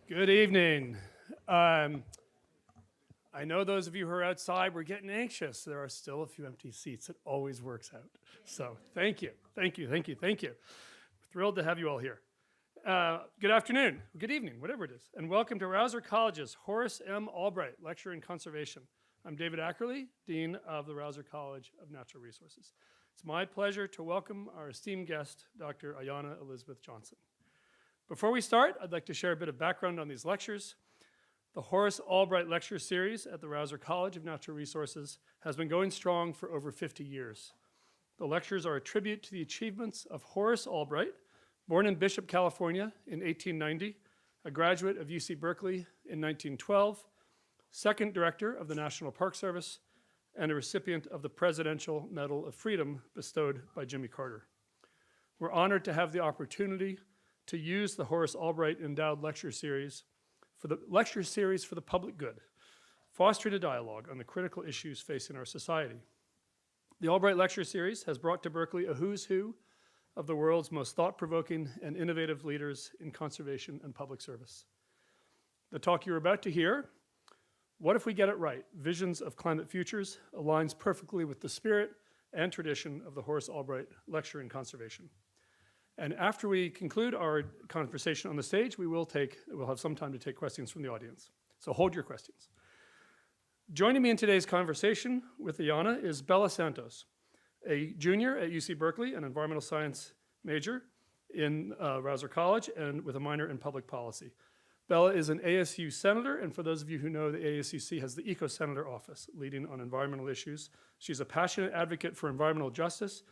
Good evening. I know those of you who are outside were getting anxious. There are still a few empty seats. It always works out. So thank you. We're thrilled to have you all here. Good afternoon, good evening, whatever it is, and welcome to Rausser College's Horace M. Albright Lecture in Conservation. I'm David Ackerly, Dean of the Rausser College of Natural Resources. It's my pleasure to welcome our esteemed guest, Dr. Ayana Elizabeth Johnson. Before we start, I'd like to share a bit of background on these lectures. The Horace Albright Lecture series at the Rausser College of Natural Resources has been going strong for over 50 years. The lectures are a tribute to the achievements of Horace Albright, born in Bishop, California in 1890, a graduate of UC Berkeley in 1912, second director of the National Park Service, and a recipient of the Presidential Medal of Freedom bestowed by Jimmy Carter. We're honored to have the opportunity to use the Horace Albright Endowed Lecture Series for the public good, fostering a dialogue on the critical issues facing our society. The Albright Lecture Series has brought to Berkeley a who's who of the world's most thought-provoking and innovative leaders in conservation and public service. The talk you're about to hear, What If We Get It Right? Visions of Climate Futures, aligns perfectly with the spirit and tradition of the Horace Albright Lecture in Conservation. And after we conclude our conversation on the stage, we'll have some time to take questions from the audience. So hold your questions. Joining me in today's conversation with Ayana is Bella Santos, a junior at UC Berkeley, an environmental science major in Rausser College, and with a minor in public policy. Bella is an ASU senator, and for those of you who know, the ASUC has the Eco-Senator office leading on environmental issues. She's a passionate advocate for environmental justice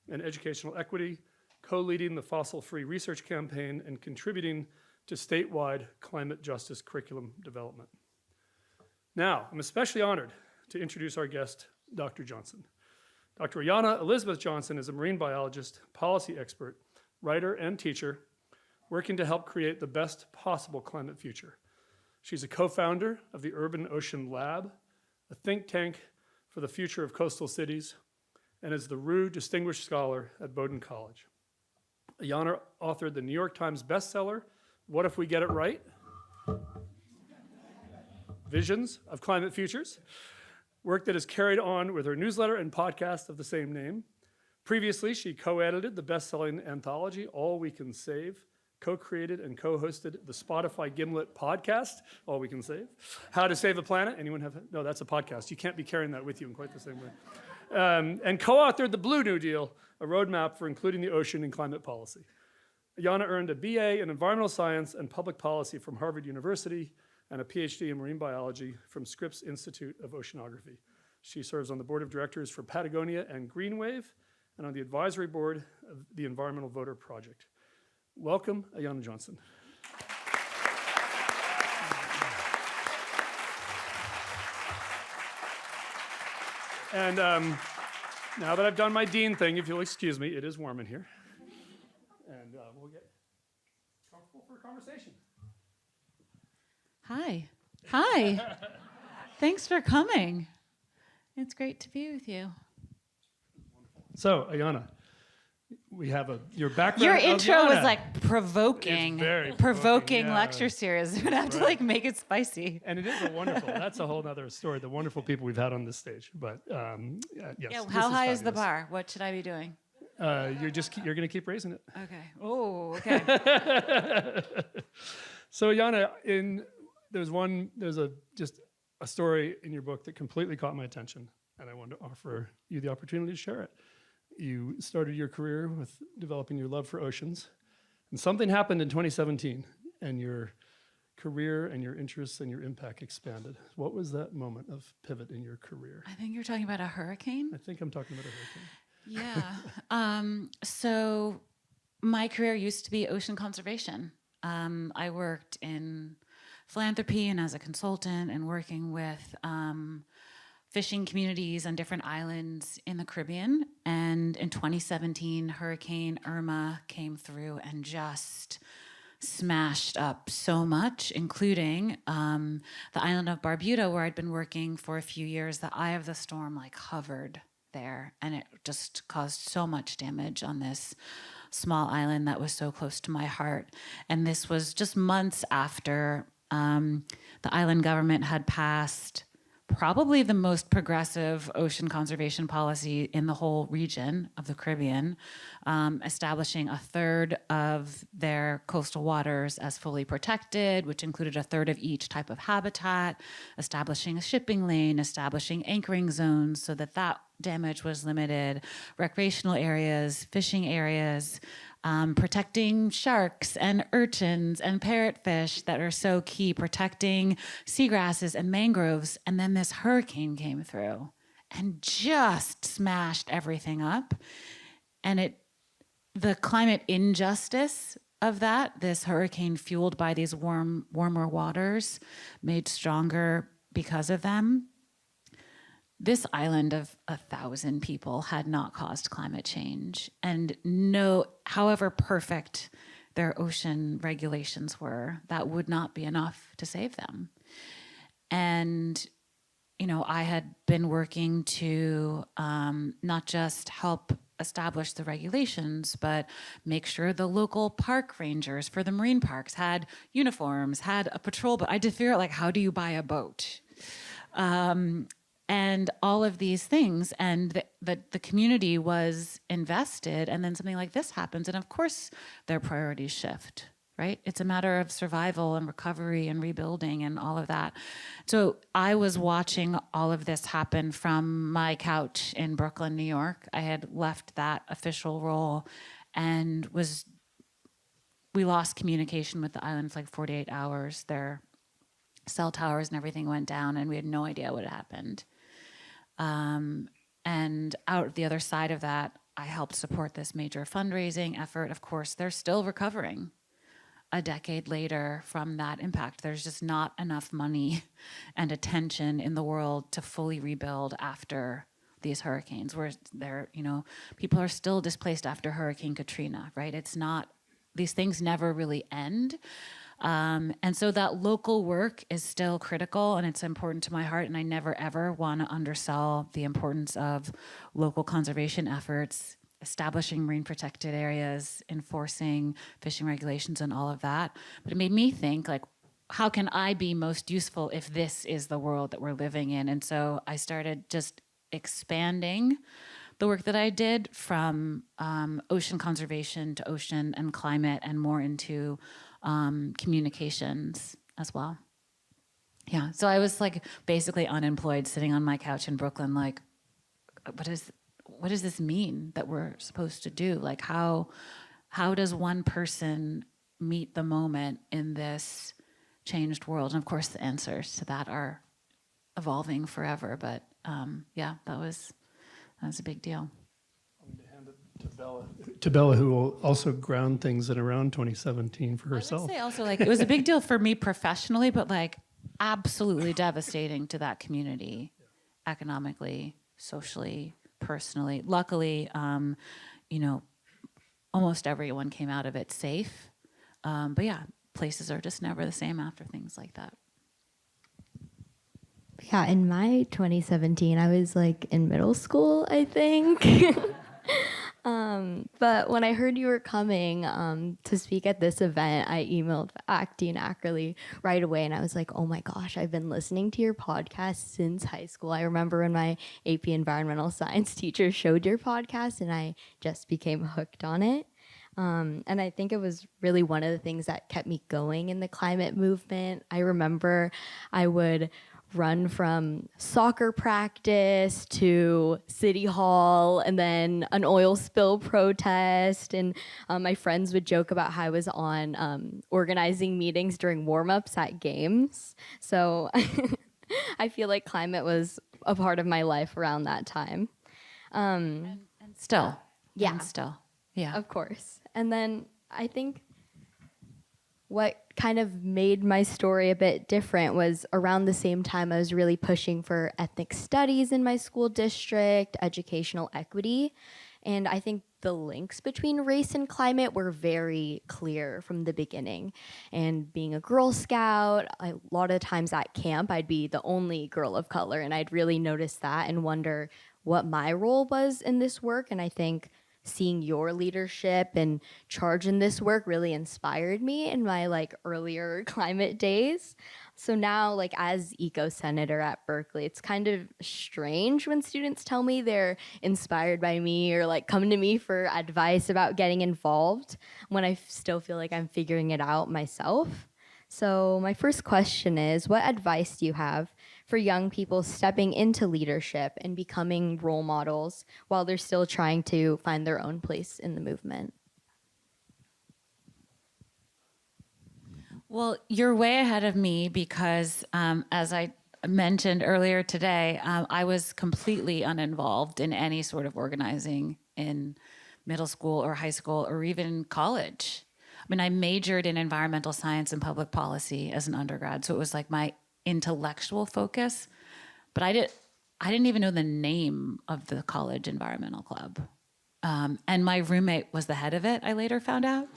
and educational equity, co-leading the fossil-free research campaign and contributing to statewide climate justice curriculum development. Now, I'm especially honored to introduce our guest, Dr. Johnson. Dr. Ayana Elizabeth Johnson is a marine biologist, policy expert, writer, and teacher working to help create the best possible climate future. She's a co-founder of the Urban Ocean Lab, a think tank for the future of coastal cities, and is the Rue Distinguished Scholar at Bowdoin College. Ayana authored the New York Times bestseller, What If We Get It Right? Visions of Climate Futures, work that is carried on with her newsletter and podcast of the same name. Previously, she co-edited the best-selling anthology, All We Can Save, co-created and co-hosted the Spotify Gimlet podcast, All We Can Save, How to Save the Planet. Anyone have, no, that's a podcast. You can't be carrying that with you in quite the same way. And co-authored the Blue New Deal, a roadmap for including the ocean in climate policy. Ayana earned a BA in environmental science and public policy from Harvard University and a PhD in marine biology from Scripps Institute of Oceanography. She serves on the board of directors for Patagonia and Greenwave and on the advisory board of the Environmental Voter Project. Welcome, Ayana Johnson. And now that I've done my dean thing, if you'll excuse me, it is warm in here. And we'll get comfortable for a conversation. Hi. Thanks for coming. It's great to be with you. So, Ayana, we have your background. Your intro was like provoking yeah. lecture series. We're gonna have to like make it spicy. And it is a wonderful, that's a whole other story, the wonderful people we've had on this stage. But yes. Yeah, how high is the bar? What should I be doing? You're gonna keep raising it. Okay. Oh, okay. So Ayana, there's just a story in your book that completely caught my attention, and I wanted to offer you the opportunity to share it. You started your career with developing your love for oceans, and something happened in 2017, and your career and your interests and your impact expanded. What was that moment of pivot in your career? I think you're talking about a hurricane. I think I'm talking about a hurricane. Yeah. So my career used to be ocean conservation. I worked in philanthropy and as a consultant and working with fishing communities on different islands in the Caribbean. And in 2017, Hurricane Irma came through and just smashed up so much, including the island of Barbuda, where I'd been working for a few years. The eye of the storm like hovered there, and it just caused so much damage on this small island that was so close to my heart. And this was just months after the island government had passed probably the most progressive ocean conservation policy in the whole region of the Caribbean, establishing a third of their coastal waters as fully protected, which included a third of each type of habitat, establishing a shipping lane, establishing anchoring zones so that that damage was limited, recreational areas, fishing areas, protecting sharks and urchins and parrotfish that are so key, protecting seagrasses and mangroves. And then this hurricane came through and just smashed everything up. And the climate injustice of that, this hurricane fueled by these warmer waters, made stronger because of them. This island of 1,000 people had not caused climate change, and however perfect their ocean regulations were, that would not be enough to save them. And, I had been working to not just help establish the regulations, but make sure the local park rangers for the marine parks had uniforms, had a patrol boat. I had to figure out, how do you buy a boat? And all of these things, and the community was invested, and then something like this happens, and of course their priorities shift, right? It's a matter of survival and recovery and rebuilding and all of that. So I was watching all of this happen from my couch in Brooklyn, New York. I had left that official role and we lost communication with the island for 48 hours. Their cell towers and everything went down, and we had no idea what had happened. And out the other side of that, I helped support this major fundraising effort. Of course, they're still recovering a decade later from that impact. There's just not enough money and attention in the world to fully rebuild after these hurricanes, where people are still displaced after Hurricane Katrina, right? These things never really end. And so that local work is still critical, and it's important to my heart, and I never ever want to undersell the importance of local conservation efforts, establishing marine protected areas, enforcing fishing regulations and all of that. But it made me think, how can I be most useful if this is the world that we're living in? And so I started just expanding the work that I did from ocean conservation to ocean and climate, and more into communications as well. Yeah, so I was basically unemployed, sitting on my couch in Brooklyn, what does this mean that we're supposed to do? How does one person meet the moment in this changed world? And of course, the answers to that are evolving forever. But yeah, that was a big deal. I'm going to hand it to Bella, who will also ground things at around 2017 for herself. I would say also, it was a big deal for me professionally, but absolutely devastating to that community, economically, socially, personally. Luckily, almost everyone came out of it safe. But yeah, places are just never the same after things like that. Yeah, in my 2017, I was in middle school, I think. But when I heard you were coming to speak at this event, I emailed Dean Ackerly right away, and I was like, oh my gosh, I've been listening to your podcast since high school. I remember when my AP Environmental Science teacher showed your podcast, and I just became hooked on it. And I think it was really one of the things that kept me going in the climate movement. I remember I would run from soccer practice to City Hall and then an oil spill protest. And my friends would joke about how I was on organizing meetings during warm-ups at games. So I feel like climate was a part of my life around that time. And still. Yeah. And still. Yeah. Of course. And then I think what kind of made my story a bit different was around the same time I was really pushing for ethnic studies in my school district, educational equity. And I think the links between race and climate were very clear from the beginning. And being a Girl Scout, a lot of times at camp, I'd be the only girl of color, and I'd really notice that and wonder what my role was in this work. And I think seeing your leadership and charge in this work really inspired me in my like earlier climate days. So now, like as eco senator at Berkeley, it's kind of strange when students tell me they're inspired by me or like come to me for advice about getting involved when I still feel like I'm figuring it out myself. So my first question is, what advice do you have for young people stepping into leadership and becoming role models while they're still trying to find their own place in the movement? Well, you're way ahead of me because, as I mentioned earlier today, I was completely uninvolved in any sort of organizing in middle school or high school or even college. I mean, I majored in environmental science and public policy as an undergrad, so it was like my intellectual focus. But I didn't even know the name of the college environmental club. And my roommate was the head of it, I later found out.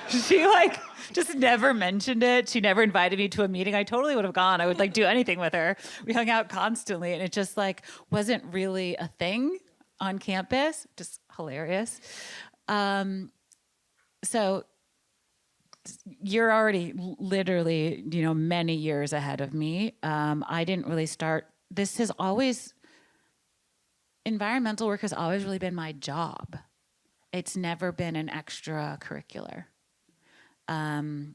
She like just never mentioned it. She never invited me to a meeting. I totally would have gone. I would like do anything with her. We hung out constantly and it just like wasn't really a thing on campus. Just hilarious. So you're already literally, many years ahead of me. I didn't really start, environmental work has always really been my job. It's never been an extracurricular. And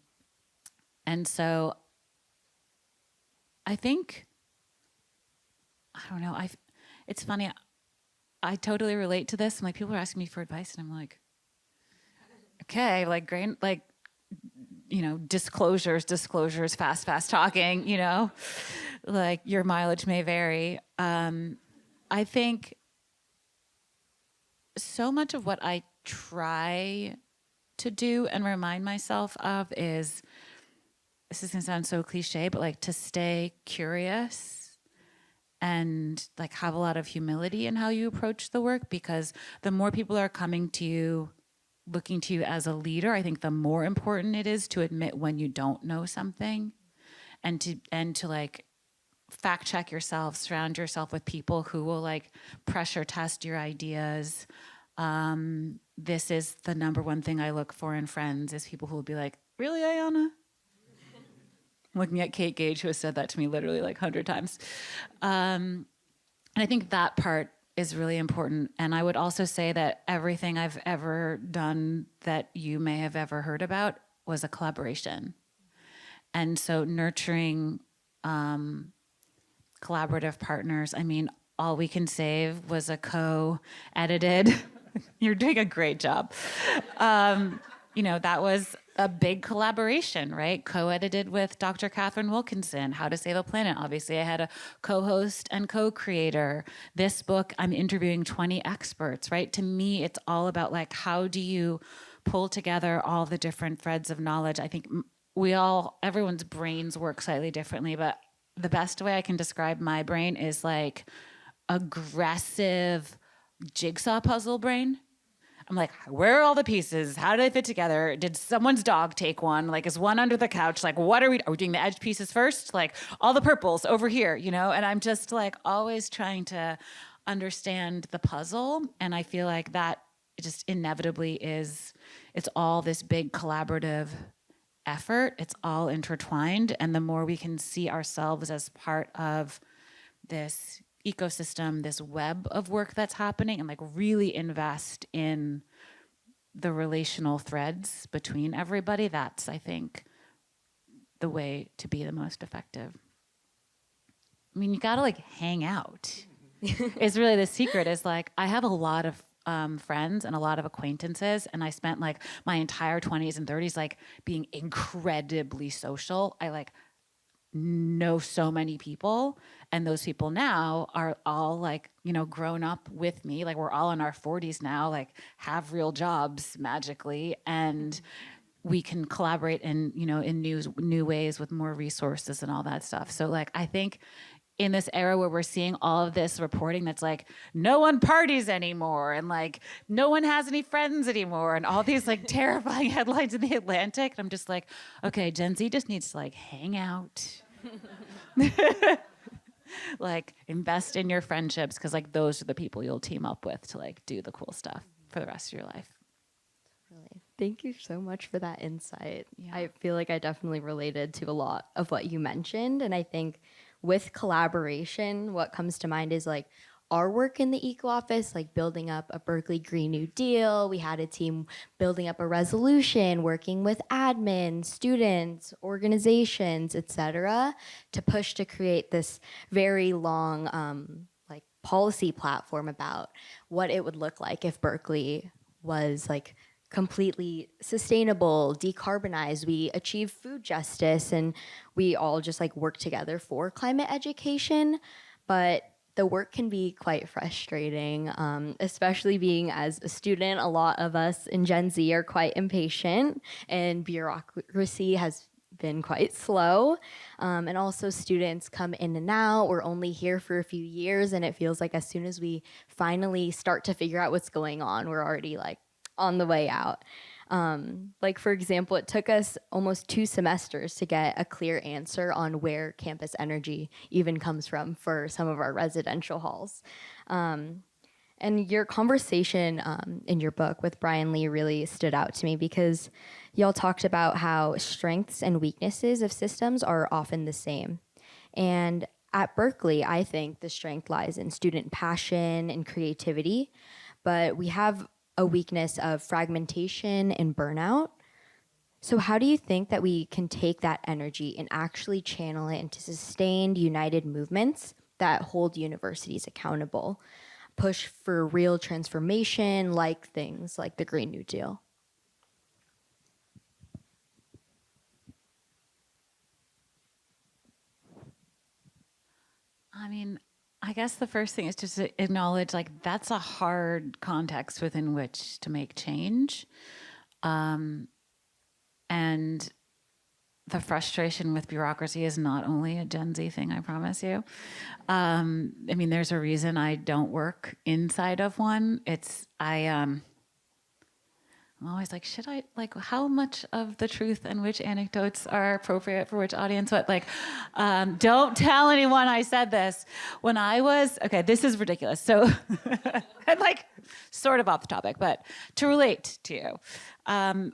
so I think, I don't know, it's funny, I totally relate to this. Like people are asking me for advice and I'm like, okay, disclosures, fast talking, like your mileage may vary. I think so much of what I try to do and remind myself of is, this is gonna sound so cliche, but like to stay curious and like have a lot of humility in how you approach the work, because the more people are coming to you, looking to you as a leader, I think the more important it is to admit when you don't know something and to like fact check yourself, surround yourself with people who will like pressure test your ideas. This is the number one thing I look for in friends, is people who will be like, really, Ayana? I'm looking at Kate Gage, who has said that to me literally like 100 times. And I think that part is really important. And I would also say that everything I've ever done that you may have ever heard about was a collaboration. And so nurturing collaborative partners, I mean, All We Can Save was a co-edited. You're doing a great job. That was a big collaboration, right? Co-edited with Dr. Catherine Wilkinson, How to Save a Planet. Obviously, I had a co-host and co-creator. This book, I'm interviewing 20 experts, right? To me, it's all about like, how do you pull together all the different threads of knowledge? I think everyone's brains work slightly differently, but the best way I can describe my brain is like aggressive jigsaw puzzle brain. I'm like, where are all the pieces? How do they fit together? Did someone's dog take one? Like, is one under the couch? Like, are we doing the edge pieces first? Like, all the purples over here, And I'm just like always trying to understand the puzzle. And I feel like that just inevitably it's all this big collaborative effort. It's all intertwined. And the more we can see ourselves as part of this ecosystem, this web of work that's happening, and like really invest in the relational threads between everybody, that's, I think, the way to be the most effective. I mean, you gotta like hang out. Is really the secret. Is like, I have a lot of friends and a lot of acquaintances, and I spent like my entire 20s and 30s like being incredibly social. I like know so many people, and those people now are all like, grown up with me. Like we're all in our 40s now, like have real jobs magically, and we can collaborate in, in new ways with more resources and all that stuff. So like, I think in this era where we're seeing all of this reporting that's like, no one parties anymore, and like, no one has any friends anymore, and all these like terrifying headlines in the Atlantic, and I'm just like, okay, Gen Z just needs to like hang out. Like invest in your friendships, because like those are the people you'll team up with to like do the cool stuff. for the rest of your life. Really. Thank you so much for that insight. Yeah. I feel like I definitely related to a lot of what you mentioned. And I think with collaboration, what comes to mind is like our work in the Eco Office, like building up a Berkeley Green New Deal. We had a team building up a resolution, working with admin, students, organizations, etc., to push to create this very long like policy platform about what it would look like if Berkeley was like completely sustainable, decarbonized. We achieve food justice, and we all just like work together for climate education. But the work can be quite frustrating, especially being as a student. A lot of us in Gen Z are quite impatient, and bureaucracy has been quite slow. And also students come in and out. We're only here for a few years, and it feels like as soon as we finally start to figure out what's going on, we're already like on the way out. Like, for example, it took us almost 2 semesters to get a clear answer on where campus energy even comes from for some of our residential halls. And your conversation in your book with Brian Lee really stood out to me because y'all talked about how strengths and weaknesses of systems are often the same. And at Berkeley, I think the strength lies in student passion and creativity, but we have a weakness of fragmentation and burnout. So how do you think that we can take that energy and actually channel it into sustained, united movements that hold universities accountable, push for real transformation, like things like the Green New Deal? I mean, I guess the first thing is just to acknowledge, like, that's a hard context within which to make change. And the frustration with bureaucracy is not only a Gen Z thing, I promise you. I mean, there's a reason I don't work inside of one. I'm always like, should I, like, how much of the truth and which anecdotes are appropriate for which audience? But like, don't tell anyone I said this. When I was, okay, this is ridiculous. So I'm like sort of off the topic, but to relate to you.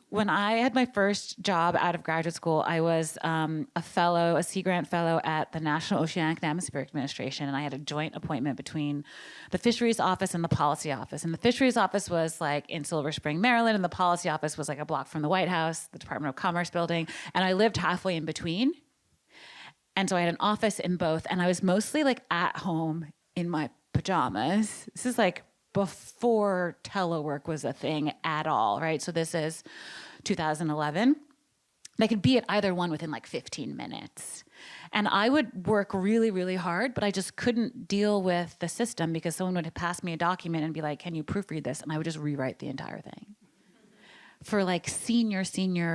When I had my first job out of graduate school, I was a fellow, a Sea Grant fellow at the National Oceanic and Atmospheric Administration, and I had a joint appointment between the Fisheries Office and the Policy Office. And the Fisheries Office was like in Silver Spring, Maryland, and the Policy Office was like a block from the White House, the Department of Commerce building, and I lived halfway in between. And so I had an office in both, and I was mostly like at home in my pajamas. This is like before telework was a thing at all, right? So this is 2011. I could be at either one within like 15 minutes. And I would work really, really hard, but I just couldn't deal with the system because someone would pass me a document and be like, can you proofread this? And I would just rewrite the entire thing. For like senior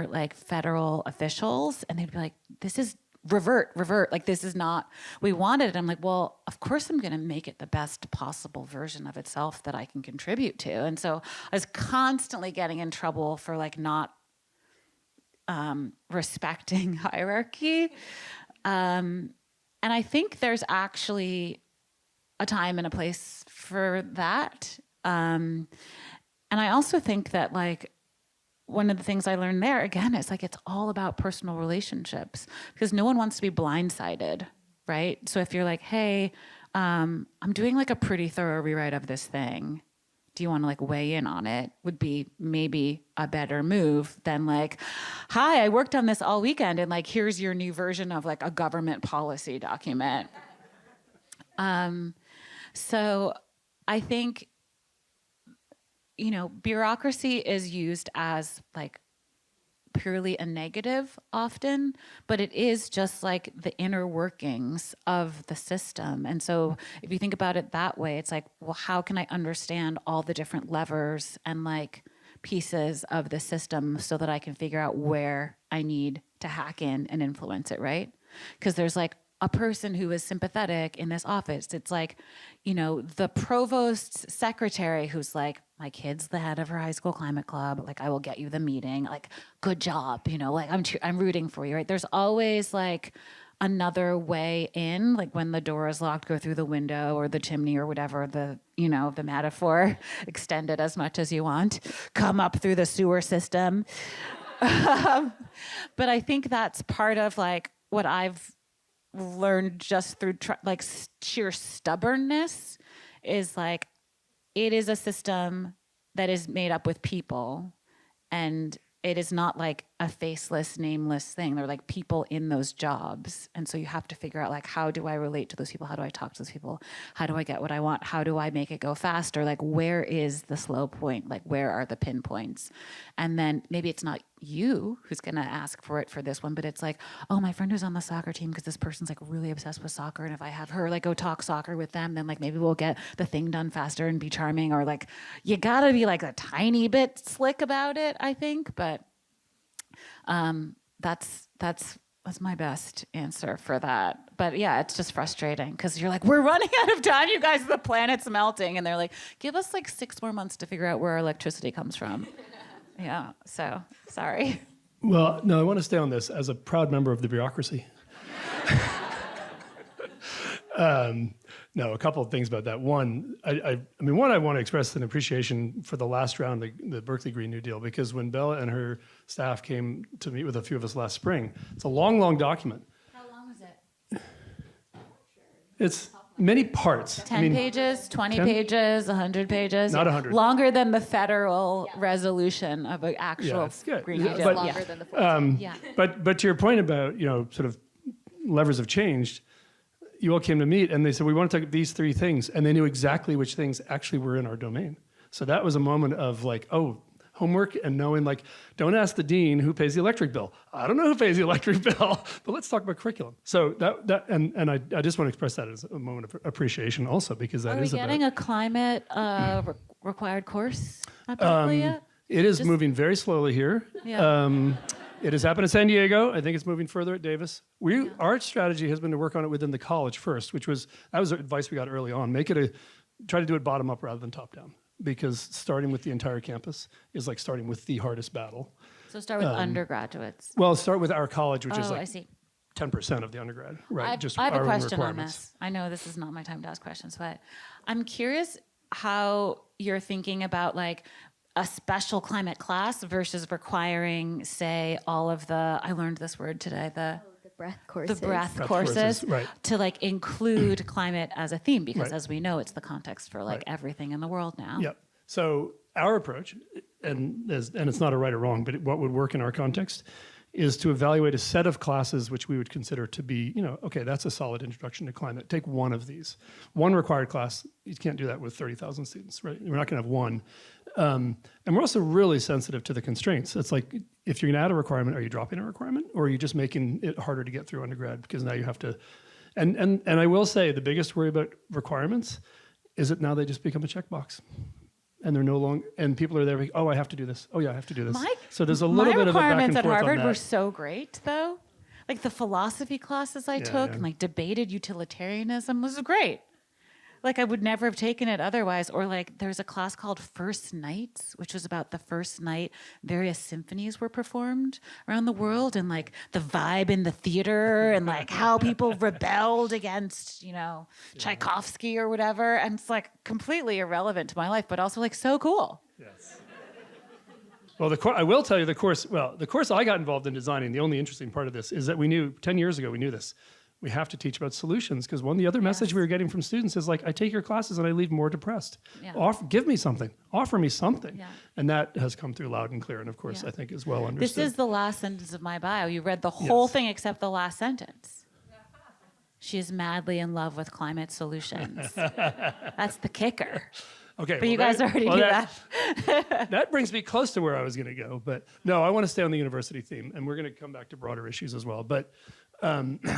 like federal officials, and they'd be like, this is revert, like this is not, we wanted it. I'm like, well, of course I'm gonna make it the best possible version of itself that I can contribute to. And so I was constantly getting in trouble for like not respecting hierarchy. And I think there's actually a time and a place for that. And I also think that like, one of the things I learned there, again, is like it's all about personal relationships because no one wants to be blindsided, right? So if you're like, hey, I'm doing like a pretty thorough rewrite of this thing. Do you want to like weigh in on it? Would be maybe a better move than like, hi, I worked on this all weekend and like, here's your new version of like a government policy document. So I think, you know, bureaucracy is used as like purely a negative often, but it is just like the inner workings of the system. And so if you think about it that way, it's like, well, how can I understand all the different levers and like pieces of the system so that I can figure out where I need to hack in and influence it, right? Because there's like a person who is sympathetic in this office. It's like, you know, the provost's secretary who's like, my kid's the head of her high school climate club. Like, I will get you the meeting. Like, good job. You know, like I'm rooting for you, right? There's always like another way in, like when the door is locked, go through the window or the chimney or whatever the metaphor, extend it as much as you want, come up through the sewer system. But I think that's part of like what I've learned just through like sheer stubbornness is like, it is a system that is made up with people, and it is not like a faceless, nameless thing. They're like people in those jobs. And so you have to figure out like, how do I relate to those people? How do I talk to those people? How do I get what I want? How do I make it go faster? Like, where is the slow point? Like, where are the pinpoints? And then maybe it's not you who's gonna ask for it for this one, but it's like, oh, my friend who's on the soccer team, because this person's like really obsessed with soccer. And if I have her like go talk soccer with them, then like maybe we'll get the thing done faster and be charming. Or like, you gotta be like a tiny bit slick about it, I think. But that's my best answer for that. But yeah, it's just frustrating because you're like, we're running out of time, you guys, the planet's melting. And they're like, give us like 6 more months to figure out where our electricity comes from. Yeah, so sorry. Well, no, I want to stay on this as a proud member of the bureaucracy. No, a couple of things about that. One, I want to express an appreciation for the last round, the Berkeley Green New Deal, because when Bella and her staff came to meet with a few of us last spring, it's a long, long document. How long is it? It's many parts. 10 pages, 20 pages, 100 pages? Not 100. Longer than the federal resolution of an actual it's good. Green New But- Deal. Longer than the 14. But to your point about, sort of levers have changed, you all came to meet and they said, we want to take these 3 things. And they knew exactly which things actually were in our domain. So that was a moment of like, oh, homework and knowing like, don't ask the dean who pays the electric bill. I don't know who pays the electric bill, but let's talk about curriculum. So and I just want to express that as a moment of appreciation also, because that is Are we getting a climate required course at Berkeley yet? It is moving very slowly here. Yeah. It has happened at San Diego. I think it's moving further at Davis. Our strategy has been to work on it within the college first, that was advice we got early on. Try to do it bottom up rather than top down, because starting with the entire campus is like starting with the hardest battle. So start with undergraduates. Well, start with our college, which is I like see. 10% of the undergrad, right? I have a our own question on requirements. this. I know this is not my time to ask questions, but I'm curious how you're thinking about like a special climate class versus requiring, say, all of I learned this word today, the breath courses. courses, right. To like include climate as a theme, because Right. as we know, it's the context for like Right. everything in the world now. Yep. So our approach, and it's not a right or wrong, but what would work in our context is to evaluate a set of classes which we would consider to be, okay, that's a solid introduction to climate. Take one of these. One required class, you can't do that with 30,000 students, right? We're not gonna have one. And we're also really sensitive to the constraints. It's like, if you're gonna add a requirement, are you dropping a requirement? Or are you just making it harder to get through undergrad? Because now you have to, and I will say the biggest worry about requirements is that now they just become a checkbox. And they're no longer, and people are there, like, oh, I have to do this. Oh yeah, I have to do this. So there's a little bit of a back and requirements forth at on Harvard that. were so great, though. Like the philosophy classes I took yeah. and like debated utilitarianism was great. Like I would never have taken it otherwise. Or like there's a class called First Nights, which was about the first night various symphonies were performed around the world, and like the vibe in the theater and like how people rebelled against, Tchaikovsky or whatever. And it's like completely irrelevant to my life, but also like so cool. Yes. Well, I will tell you the course I got involved in designing, the only interesting part of this is that we knew, 10 years ago, we knew this. We have to teach about solutions, because the other message we were getting from students is like, I take your classes and I leave more depressed. Yeah. Give me something. Offer me something. Yeah. And that has come through loud and clear, and of course, Yeah. I think is well This understood. is the last sentence of my bio. You read the whole Yes. thing except the last sentence. She is madly in love with climate solutions. That's the kicker. Okay, But you guys already knew that. That brings me close to where I was going to go. But no, I want to stay on the university theme, and we're going to come back to broader issues as well. But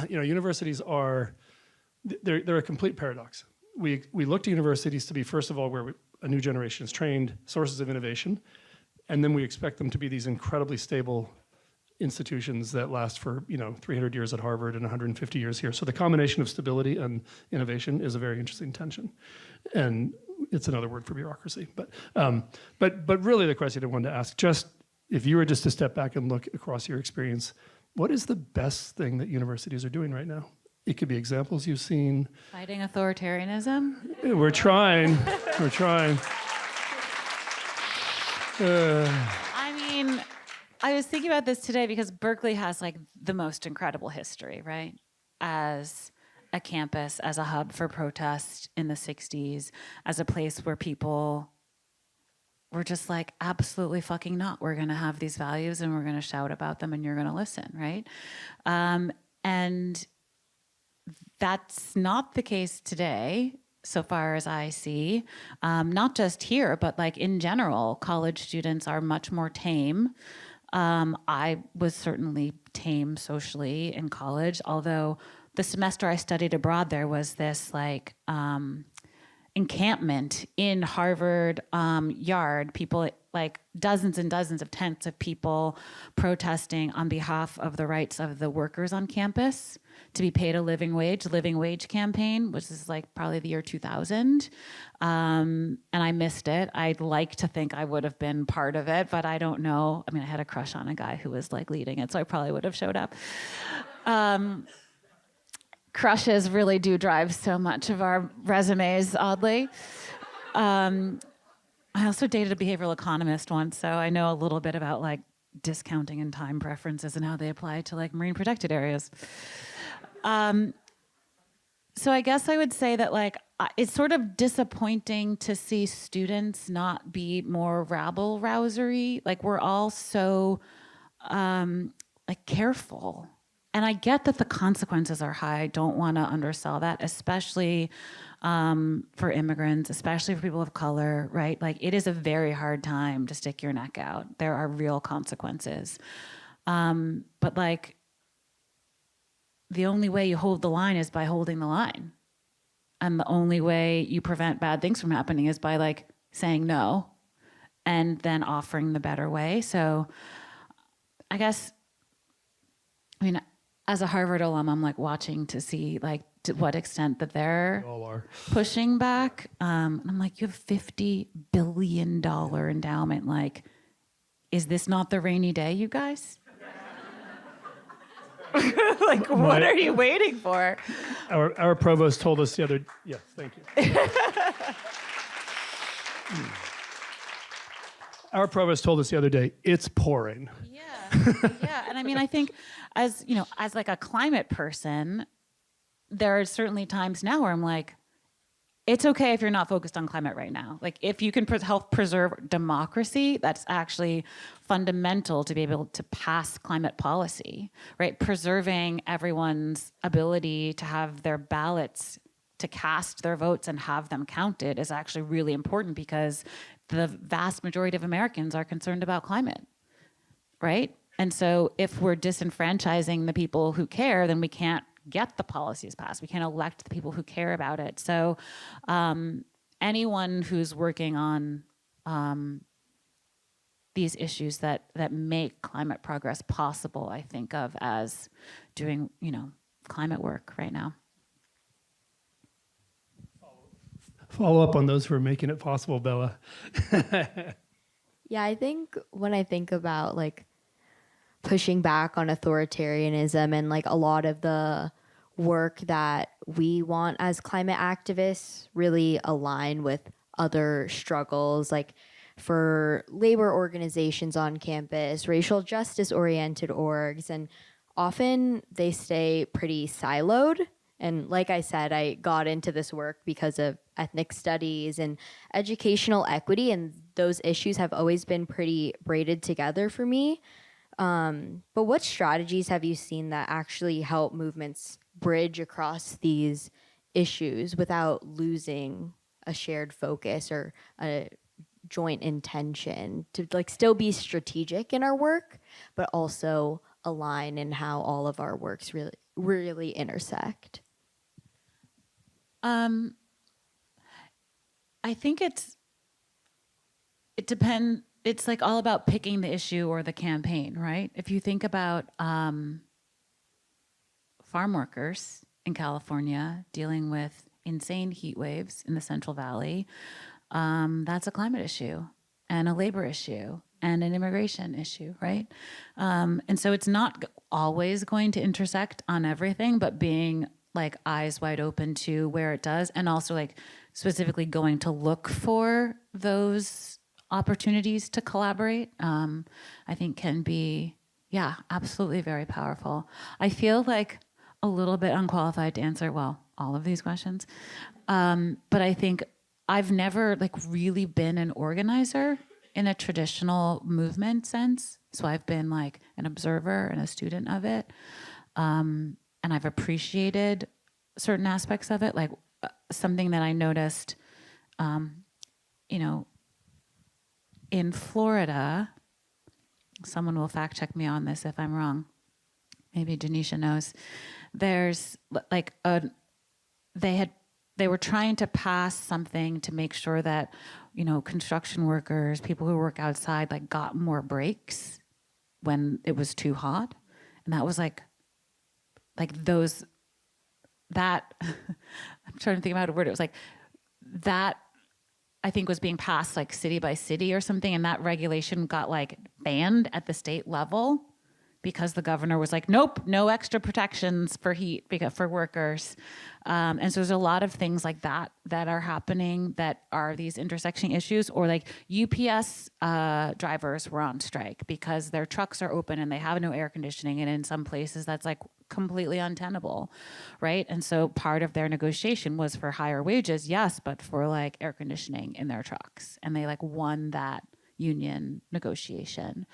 universities they're a complete paradox. We look to universities to be, first of all, where a new generation is trained, sources of innovation, and then we expect them to be these incredibly stable institutions that last for 300 years at Harvard and 150 years here. So the combination of stability and innovation is a very interesting tension, and it's another word for bureaucracy. But really, the question I wanted to ask, just if you were just to step back and look across your experience, what is the best thing that universities are doing right now? It could be examples you've seen. Fighting authoritarianism? We're trying. We're trying. I mean, I was thinking about this today because Berkeley has like the most incredible history, right? As a campus, as a hub for protest in the 60s, as a place where people were just like, absolutely fucking not. We're going to have these values and we're going to shout about them and you're going to listen, right? And that's not the case today, so far as I see. Not just here, but like in general, college students are much more tame. I was certainly tame socially in college, although the semester I studied abroad there was this like encampment in Harvard yard, people like dozens and dozens of tents of people protesting on behalf of the rights of the workers on campus to be paid a living wage campaign, which is like probably the year 2000. And I missed it. I'd like to think I would have been part of it, but I don't know. I mean, I had a crush on a guy who was like leading it, so I probably would have showed up. Crushes really do drive so much of our resumes, oddly. I also dated a behavioral economist once, so I know a little bit about like discounting and time preferences and how they apply to like marine protected areas. So I guess I would say that like it's sort of disappointing to see students not be more rabble-rousery. Like we're all so like careful. And I get that the consequences are high. I don't want to undersell that, especially for immigrants, especially for people of color, right? Like it is a very hard time to stick your neck out. There are real consequences. But like the only way you hold the line is by holding the line. And the only way you prevent bad things from happening is by like saying no and then offering the better way. So I guess, I mean, as a Harvard alum, I'm like watching to see like to what extent that they're pushing back. And I'm like, you have $50 billion endowment. Like, is this not the rainy day, you guys? Like, what are you waiting for? Our provost told us the other, yes, thank you. Our provost told us the other day, it's pouring. Yeah. And I mean, I think as, you know, as like a climate person, there are certainly times now where I'm like, it's okay if you're not focused on climate right now. Like if you can help preserve democracy, that's actually fundamental to be able to pass climate policy, right? Preserving everyone's ability to have their ballots, to cast their votes and have them counted is actually really important because the vast majority of Americans are concerned about climate, right? And so if we're disenfranchising the people who care, then we can't get the policies passed. We can't elect the people who care about it. So anyone who's working on these issues that make climate progress possible, I think of as doing, you know, climate work right now. Follow up on those who are making it possible, Bella. Yeah, I think when I think about like pushing back on authoritarianism and like a lot of the work that we want as climate activists really align with other struggles, like for labor organizations on campus, racial justice oriented orgs, and often they stay pretty siloed. And like I said, I got into this work because of ethnic studies and educational equity, and those issues have always been pretty braided together for me. But what strategies have you seen that actually help movements bridge across these issues without losing a shared focus or a joint intention to like still be strategic in our work, but also align in how all of our works really intersect? I think it depends. It's like all about picking the issue or the campaign, right? If you think about farm workers in California dealing with insane heat waves in the Central Valley, that's a climate issue and a labor issue. and an immigration issue, right? And so it's not always going to intersect on everything, but being like eyes wide open to where it does, and also like specifically going to look for those opportunities to collaborate, I think can be, yeah, absolutely very powerful. I feel like a little bit unqualified to answer, well, all of these questions. But I think I've never like really been an organizer in a traditional movement sense. So I've been like an observer and a student of it. And I've appreciated certain aspects of it. Like something that I noticed, you know, in Florida, someone will fact check me on this if I'm wrong. Maybe Janisha knows. There's like they were trying to pass something to make sure that, you know, construction workers, people who work outside, like got more breaks when it was too hot. And that was like those, that, I'm trying to think about a word. It was like that, I think, was being passed like city by city or something. And that regulation got like banned at the state level because the governor was like, nope, no extra protections for heat for workers. And so there's a lot of things like that that are happening that are these intersection issues. Or like UPS drivers were on strike because their trucks are open and they have no air conditioning. And in some places that's like completely untenable, right? And so part of their negotiation was for higher wages, yes, but for like air conditioning in their trucks. And they like won that union negotiation.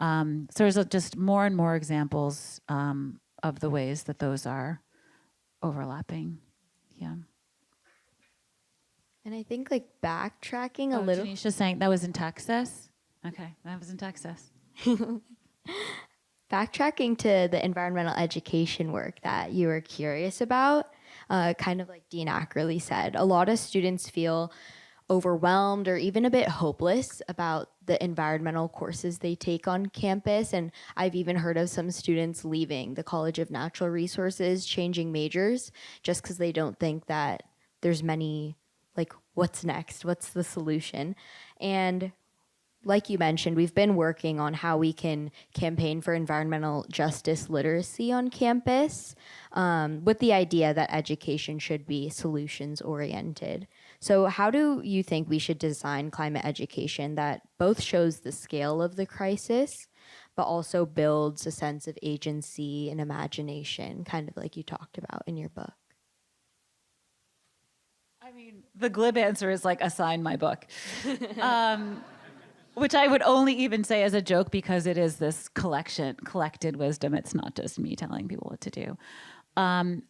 So there's just more and more examples of the ways that those are overlapping. Yeah. And I think like backtracking a little. Janisha's saying that was in Texas. Okay, that was in Texas. Backtracking to the environmental education work that you were curious about, kind of like Dean Ackerly said, a lot of students feel overwhelmed or even a bit hopeless about the environmental courses they take on campus. And I've even heard of some students leaving the College of Natural Resources, changing majors, just because they don't think that there's many, like, what's next? What's the solution? And like you mentioned, we've been working on how we can campaign for environmental justice literacy on campus, with the idea that education should be solutions oriented. So how do you think we should design climate education that both shows the scale of the crisis, but also builds a sense of agency and imagination, kind of like you talked about in your book? I mean, the glib answer is like, assign my book. Which I would only even say as a joke because it is this collected wisdom. It's not just me telling people what to do. I mean,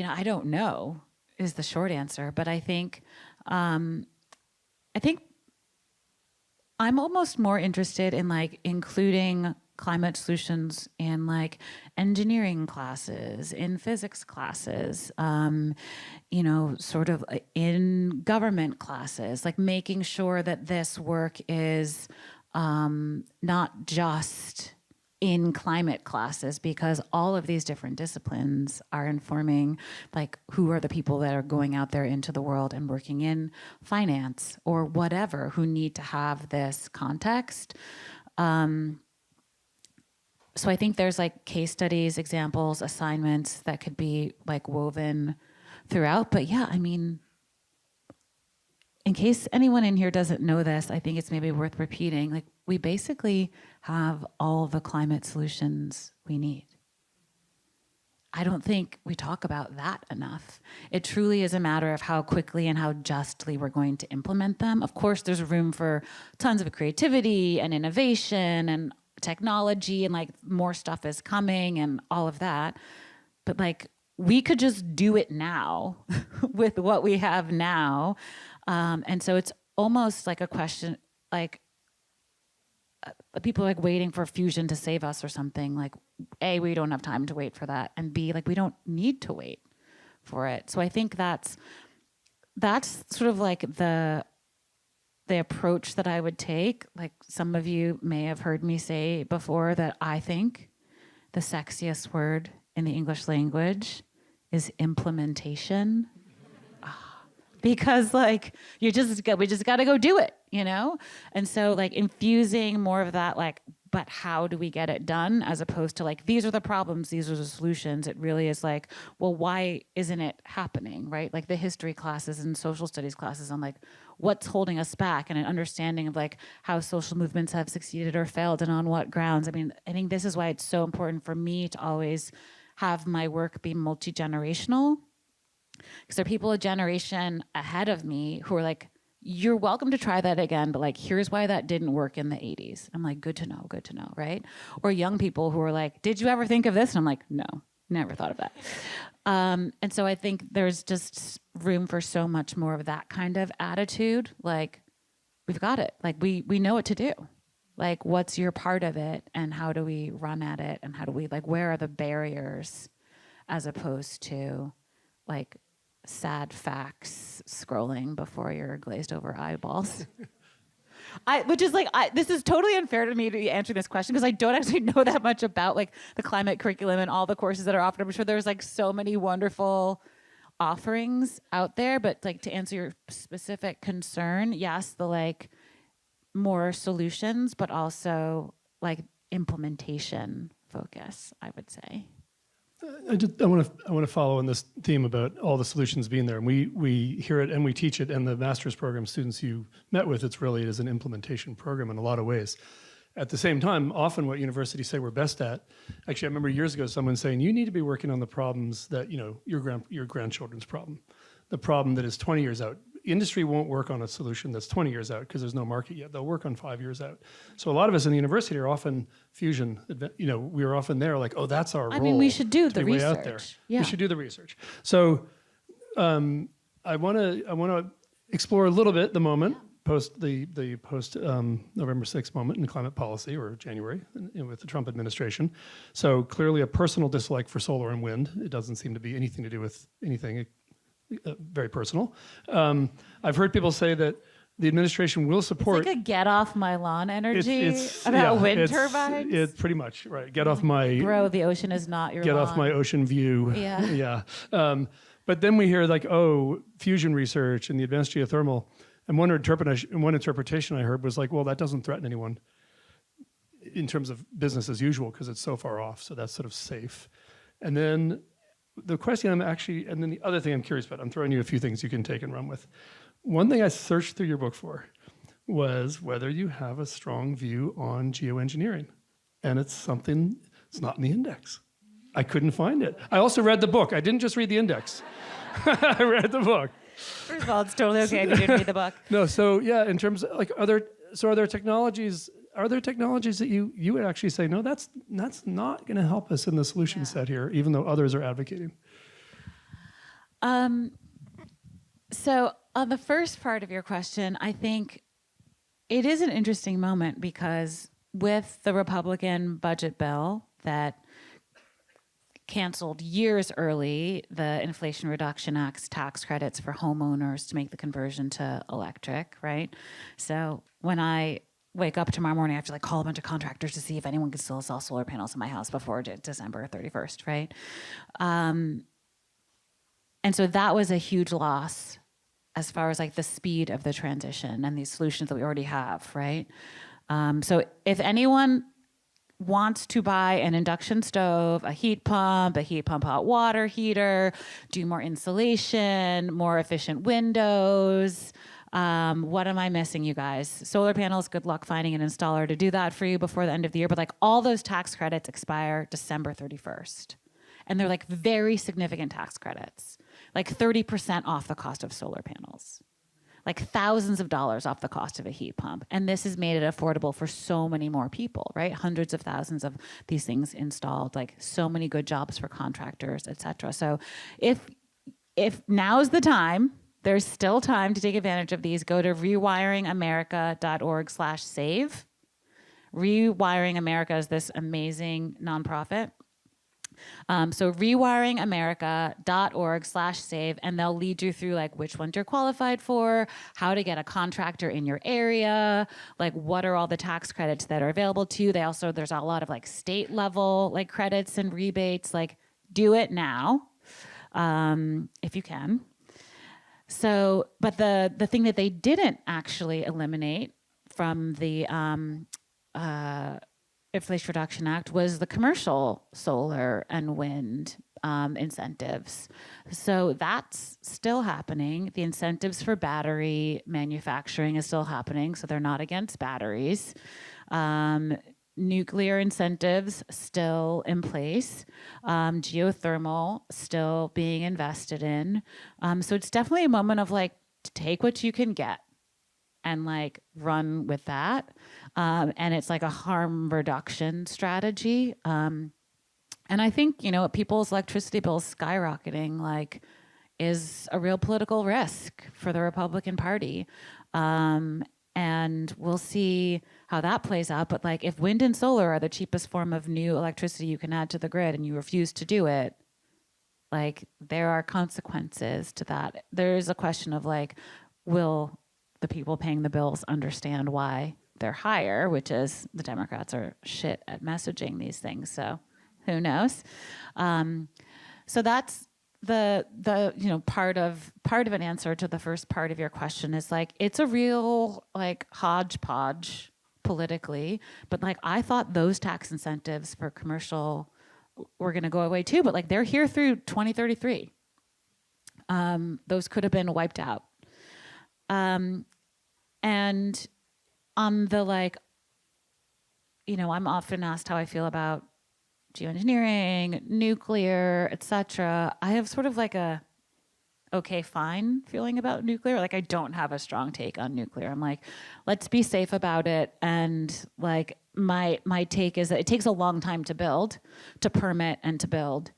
I don't know is the short answer, but I think I'm almost more interested in like including climate solutions in like engineering classes, in physics classes, you know, sort of in government classes, like making sure that this work is not just in climate classes, because all of these different disciplines are informing like who are the people that are going out there into the world and working in finance or whatever, who need to have this context. So I think there's like case studies, examples, assignments that could be like woven throughout. But yeah, I mean, in case anyone in here doesn't know this, I think it's maybe worth repeating. Like, we basically have all the climate solutions we need. I don't think we talk about that enough. It truly is a matter of how quickly and how justly we're going to implement them. Of course, there's room for tons of creativity and innovation and technology, and like more stuff is coming and all of that. But like, we could just do it now with what we have now. And so it's almost like a question, like people are like waiting for fusion to save us or something. Like, A, we don't have time to wait for that. And B, like, we don't need to wait for it. So I think that's sort of like the approach that I would take. Like, some of you may have heard me say before that I think the sexiest word in the English language is implementation. because like we just got to go do it, you know? And so like infusing more of that, like, but how do we get it done, as opposed to like, these are the problems, these are the solutions. It really is like, well, why isn't it happening, right? Like the history classes and social studies classes on like what's holding us back, and an understanding of like how social movements have succeeded or failed and on what grounds. I mean, I think this is why it's so important for me to always have my work be multi-generational, because there are people a generation ahead of me who are like, you're welcome to try that again, but like, here's why that didn't work in the 80s. I'm like, good to know, right? Or young people who are like, did you ever think of this? And I'm like, no, never thought of that. And so I think there's just room for so much more of that kind of attitude. Like, we've got it. Like, we know what to do. Like, what's your part of it, and how do we run at it, and how do we, like, where are the barriers, as opposed to like sad facts scrolling before your glazed over eyeballs. This is totally unfair to me to be answering this question, because I don't actually know that much about like the climate curriculum and all the courses that are offered. I'm sure there's like so many wonderful offerings out there, but like to answer your specific concern, yes, the like more solutions, but also like implementation focus, I would say. I want to follow on this theme about all the solutions being there, and we hear it and we teach it. And the master's program students you met with, it is an implementation program in a lot of ways. At the same time, often what universities say we're best at. Actually, I remember years ago someone saying you need to be working on the problems that, you know, your grandchildren's problem, the problem that is 20 years out. Industry won't work on a solution that's 20 years out because there's no market yet. They'll work on 5 years out. So a lot of us in the university are often fusion, you know, we are often there like, oh, that's our role. I mean, we should do the research. Out there. Yeah. We should do the research. So I want to explore a little bit the moment post November 6th moment in climate policy, or January, with the Trump administration. So clearly a personal dislike for solar and wind. It doesn't seem to be anything to do with anything very personal. I've heard people say that the administration will support. It's like a get off my lawn energy about wind turbines. It's pretty much right. Get off my. Bro, the ocean is not your lawn. Get off my ocean view. Yeah. Yeah. But then we hear like, oh, fusion research and the advanced geothermal. And one interpretation I heard was like, well, that doesn't threaten anyone in terms of business as usual because it's so far off. So that's sort of safe. And then the question and then the other thing I'm curious about, I'm throwing you a few things you can take and run with. One thing I searched through your book for was whether you have a strong view on geoengineering. And it's not in the index. I couldn't find it. I also read the book. I didn't just read the index. I read the book. First of all, it's totally okay if you didn't read the book. No, so yeah, in terms of like are there technologies that you would actually say, no, that's not going to help us in the solution set here, even though others are advocating? So on the first part of your question, I think it is an interesting moment because with the Republican budget bill that canceled years early the Inflation Reduction Act's tax credits for homeowners to make the conversion to electric, right? So when I wake up tomorrow morning, I have to like call a bunch of contractors to see if anyone can still sell solar panels in my house before December 31st, right? And so that was a huge loss as far as like the speed of the transition and these solutions that we already have, right? So if anyone wants to buy an induction stove, a heat pump hot water heater, do more insulation, more efficient windows. What am I missing, you guys? Solar panels, good luck finding an installer to do that for you before the end of the year. But like all those tax credits expire December 31st. And they're like very significant tax credits, like 30% off the cost of solar panels. Like thousands of dollars off the cost of a heat pump. And this has made it affordable for so many more people, right? Hundreds of thousands of these things installed, like so many good jobs for contractors, et cetera. So if now's the time, there's still time to take advantage of these. Go to rewiringamerica.org/save. Rewiring America is this amazing nonprofit. So rewiringamerica.org/save, and they'll lead you through like which ones you're qualified for, how to get a contractor in your area, like what are all the tax credits that are available to you. There's a lot of like state level like credits and rebates, like do it now if you can. So, but the thing that they didn't actually eliminate from the Inflation Reduction Act was the commercial solar and wind incentives. So that's still happening. The incentives for battery manufacturing is still happening. So they're not against batteries. Nuclear incentives still in place. Geothermal still being invested in. So it's definitely a moment of like, take what you can get and like run with that. And it's like a harm reduction strategy. And I think, you know, people's electricity bills skyrocketing like is a real political risk for the Republican Party. And we'll see how that plays out. But like if wind and solar are the cheapest form of new electricity you can add to the grid and you refuse to do it, like there are consequences to that. There's a question of like, will the people paying the bills understand why they're higher, which is the Democrats are shit at messaging these things. So who knows? So that's the you know part of an answer to the first part of your question is like it's a real like hodgepodge politically, but like I thought those tax incentives for commercial were going to go away too, but like they're here through 2033. Those could have been wiped out. And on the like, you know, I'm often asked how I feel about geoengineering, nuclear, etc. I have sort of like a okay, fine feeling about nuclear. Like I don't have a strong take on nuclear. I'm like, let's be safe about it. And like my take is that it takes a long time to build, to permit and to build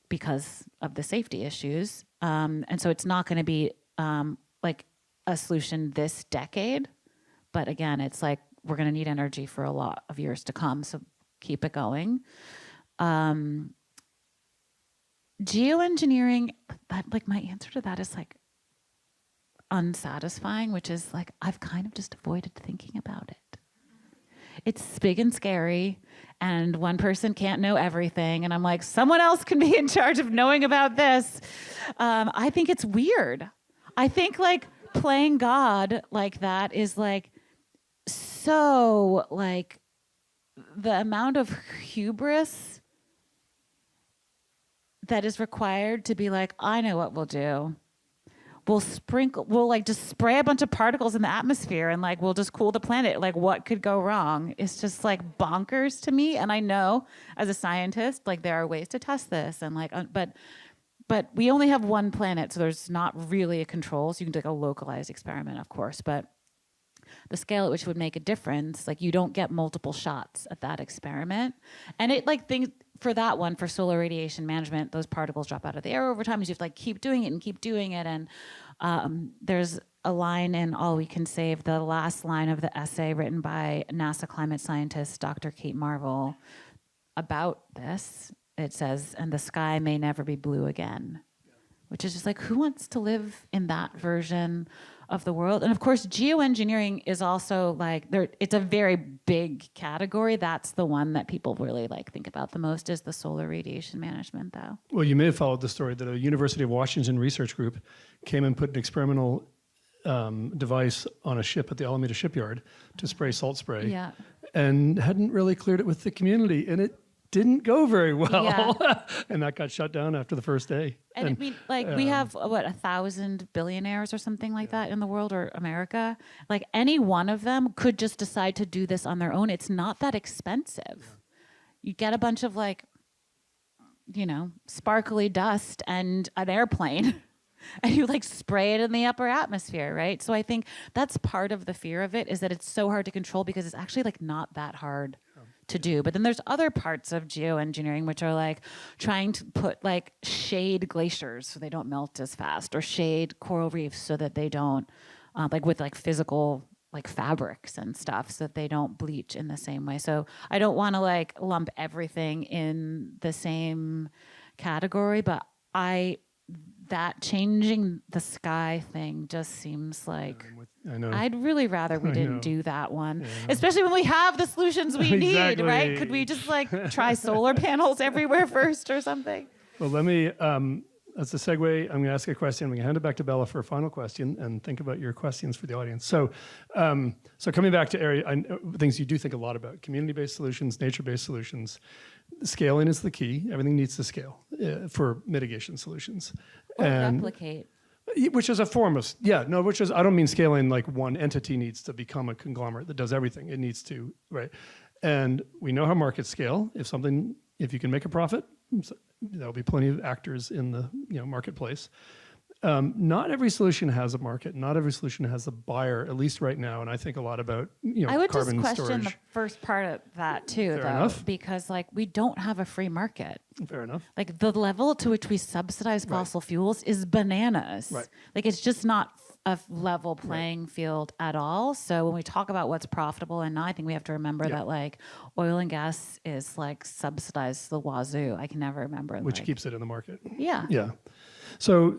because of the safety issues. And so it's not going to be like a solution this decade. But again, it's like we're going to need energy for a lot of years to come. So keep it going. Geoengineering, that like my answer to that is like unsatisfying, which is like I've kind of just avoided thinking about it. It's big and scary, and one person can't know everything, and I'm like, someone else can be in charge of knowing about this. I think it's weird. I think like playing God like that is like so like the amount of hubris that is required to be like, I know what we'll do. We'll like just spray a bunch of particles in the atmosphere and like we'll just cool the planet. Like what could go wrong? It's just like bonkers to me. And I know as a scientist, like there are ways to test this and like, but we only have one planet, so there's not really a control. So you can do like a localized experiment, of course, but the scale at which would make a difference, like you don't get multiple shots at that experiment. And it like things for that one, for solar radiation management, those particles drop out of the air over time. You have to like keep doing it and keep doing it. And there's a line in All We Can Save, the last line of the essay written by NASA climate scientist, Dr. Kate Marvel, about this. It says, and the sky may never be blue again, which is just like, who wants to live in that version of the world? And of course, geoengineering is also like, it's a very big category. That's the one that people really like think about the most is the solar radiation management though. Well, you may have followed the story that a University of Washington research group came and put an experimental device on a ship at the Alameda shipyard to spray salt spray. Yeah. And hadn't really cleared it with the community. And it didn't go very well. Yeah. And that got shut down after the first day. And I mean, like we have, 1,000 billionaires or something like that in the world, or America. Like any one of them could just decide to do this on their own. It's not that expensive. Yeah. You get a bunch of like, you know, sparkly dust and an airplane and you like spray it in the upper atmosphere, right? So I think that's part of the fear of it, is that it's so hard to control because it's actually like not that hard to do. But then there's other parts of geoengineering which are like trying to put like shade glaciers so they don't melt as fast, or shade coral reefs so that they don't like with like physical like fabrics and stuff so that they don't bleach in the same way. So I don't want to like lump everything in the same category, but that changing the sky thing just seems like I know. I'd really rather we didn't do that one, especially when we have the solutions we need, right? Could we just like try solar panels everywhere first or something? Well, let me that's a segue. I'm going to ask a question. I'm going to hand it back to Bella for a final question, and think about your questions for the audience. So, so coming back to things you do think a lot about: community-based solutions, nature-based solutions. Scaling is the key. Everything needs to scale for mitigation solutions. Or replicate. Which is a form of, which is, I don't mean scaling like one entity needs to become a conglomerate that does everything. It needs to, right? And we know how markets scale. If you can make a profit, there'll be plenty of actors in the marketplace. Not every solution has a market. Not every solution has a buyer, at least right now. And I think a lot about I would carbon just question storage. the first part of that too, Fair enough. because like we don't have a free market. Fair enough. Like the level to which we subsidize fossil fuels is bananas. Right. Like it's just not a level playing field at all. So when we talk about what's profitable and not, I think we have to remember that like oil and gas is like subsidized to the wazoo. I can never remember. Which keeps it in the market. Yeah. Yeah. So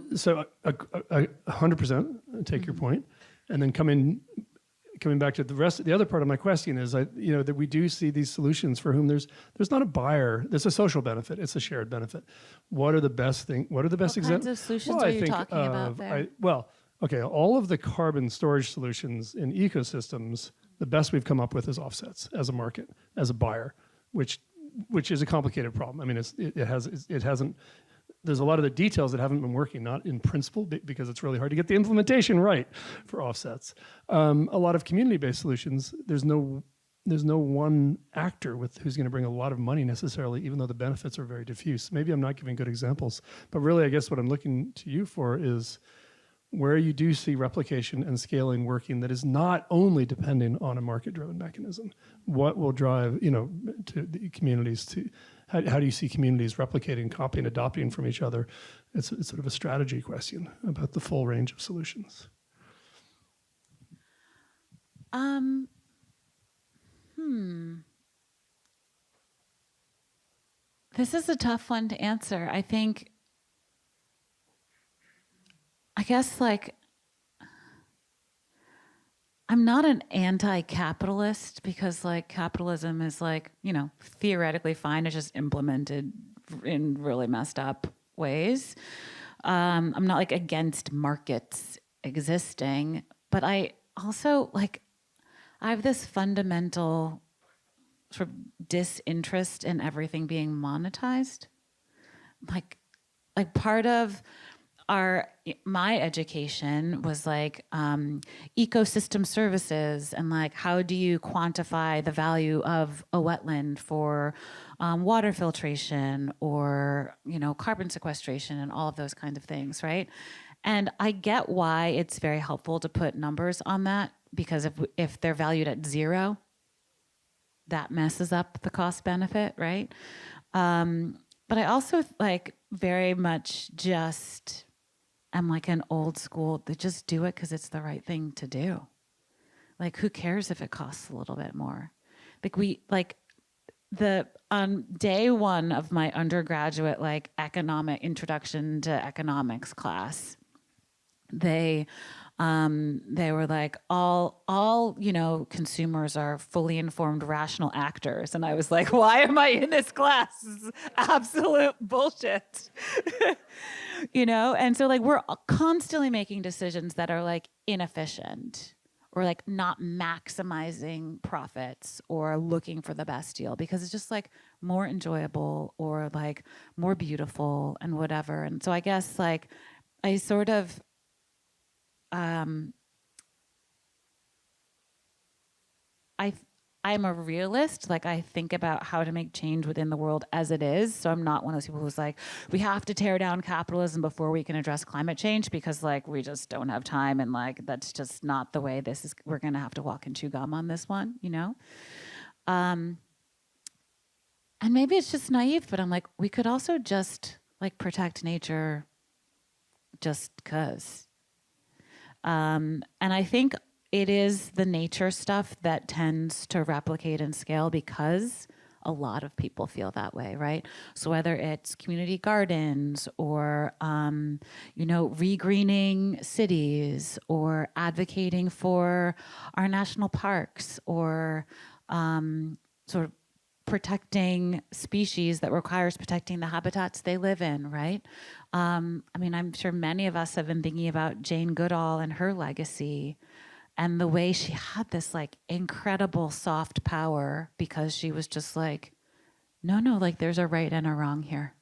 100% take your point, and then coming back to the other part of my question is that we do see these solutions for whom there's not a buyer. There's a social benefit. It's a shared benefit. What are the best examples? What kinds of solutions are you talking about there? All of the carbon storage solutions in ecosystems, the best we've come up with is offsets as a market, as a buyer, which is a complicated problem. I mean, it hasn't. There's a lot of the details that haven't been working, not in principle, because it's really hard to get the implementation right for offsets. A lot of community-based solutions, there's no one actor who's going to bring a lot of money necessarily, even though the benefits are very diffuse. Maybe I'm not giving good examples, but really, I guess what I'm looking to you for is where you do see replication and scaling working that is not only depending on a market-driven mechanism. What will drive, to the communities to. How do you see communities replicating, copying, adopting from each other? It's sort of a strategy question about the full range of solutions. This is a tough one to answer. I guess like I'm not an anti-capitalist because like capitalism is like, theoretically fine. It's just implemented in really messed up ways. I'm not like against markets existing, but I also like, I have this fundamental sort of disinterest in everything being monetized. Like part of my education was like ecosystem services and like how do you quantify the value of a wetland for water filtration or carbon sequestration and all of those kinds of things, right? And I get why it's very helpful to put numbers on that, because if they're valued at 0, that messes up the cost benefit, right? But I also like very much just I'm like an old school, they just do it because it's the right thing to do. Like, who cares if it costs a little bit more? On day one of my undergraduate, like introduction to economics class, they were like, all consumers are fully informed, rational actors. And I was like, why am I in this class? This is absolute bullshit. And so like we're constantly making decisions that are like inefficient or like not maximizing profits or looking for the best deal because it's just like more enjoyable or like more beautiful and whatever. And so I guess like I sort of I'm a realist. Like I think about how to make change within the world as it is. So I'm not one of those people who's like, we have to tear down capitalism before we can address climate change because like we just don't have time and like that's just not the way this is. We're gonna have to walk and chew gum on this one, And maybe it's just naive, but I'm like, we could also just like protect nature just 'cause. And I think it is the nature stuff that tends to replicate and scale because a lot of people feel that way, right? So whether it's community gardens or, regreening cities or advocating for our national parks or sort of protecting species that requires protecting the habitats they live in, right? I mean, I'm sure many of us have been thinking about Jane Goodall and her legacy and the way she had this like incredible soft power because she was just like, no, like there's a right and a wrong here.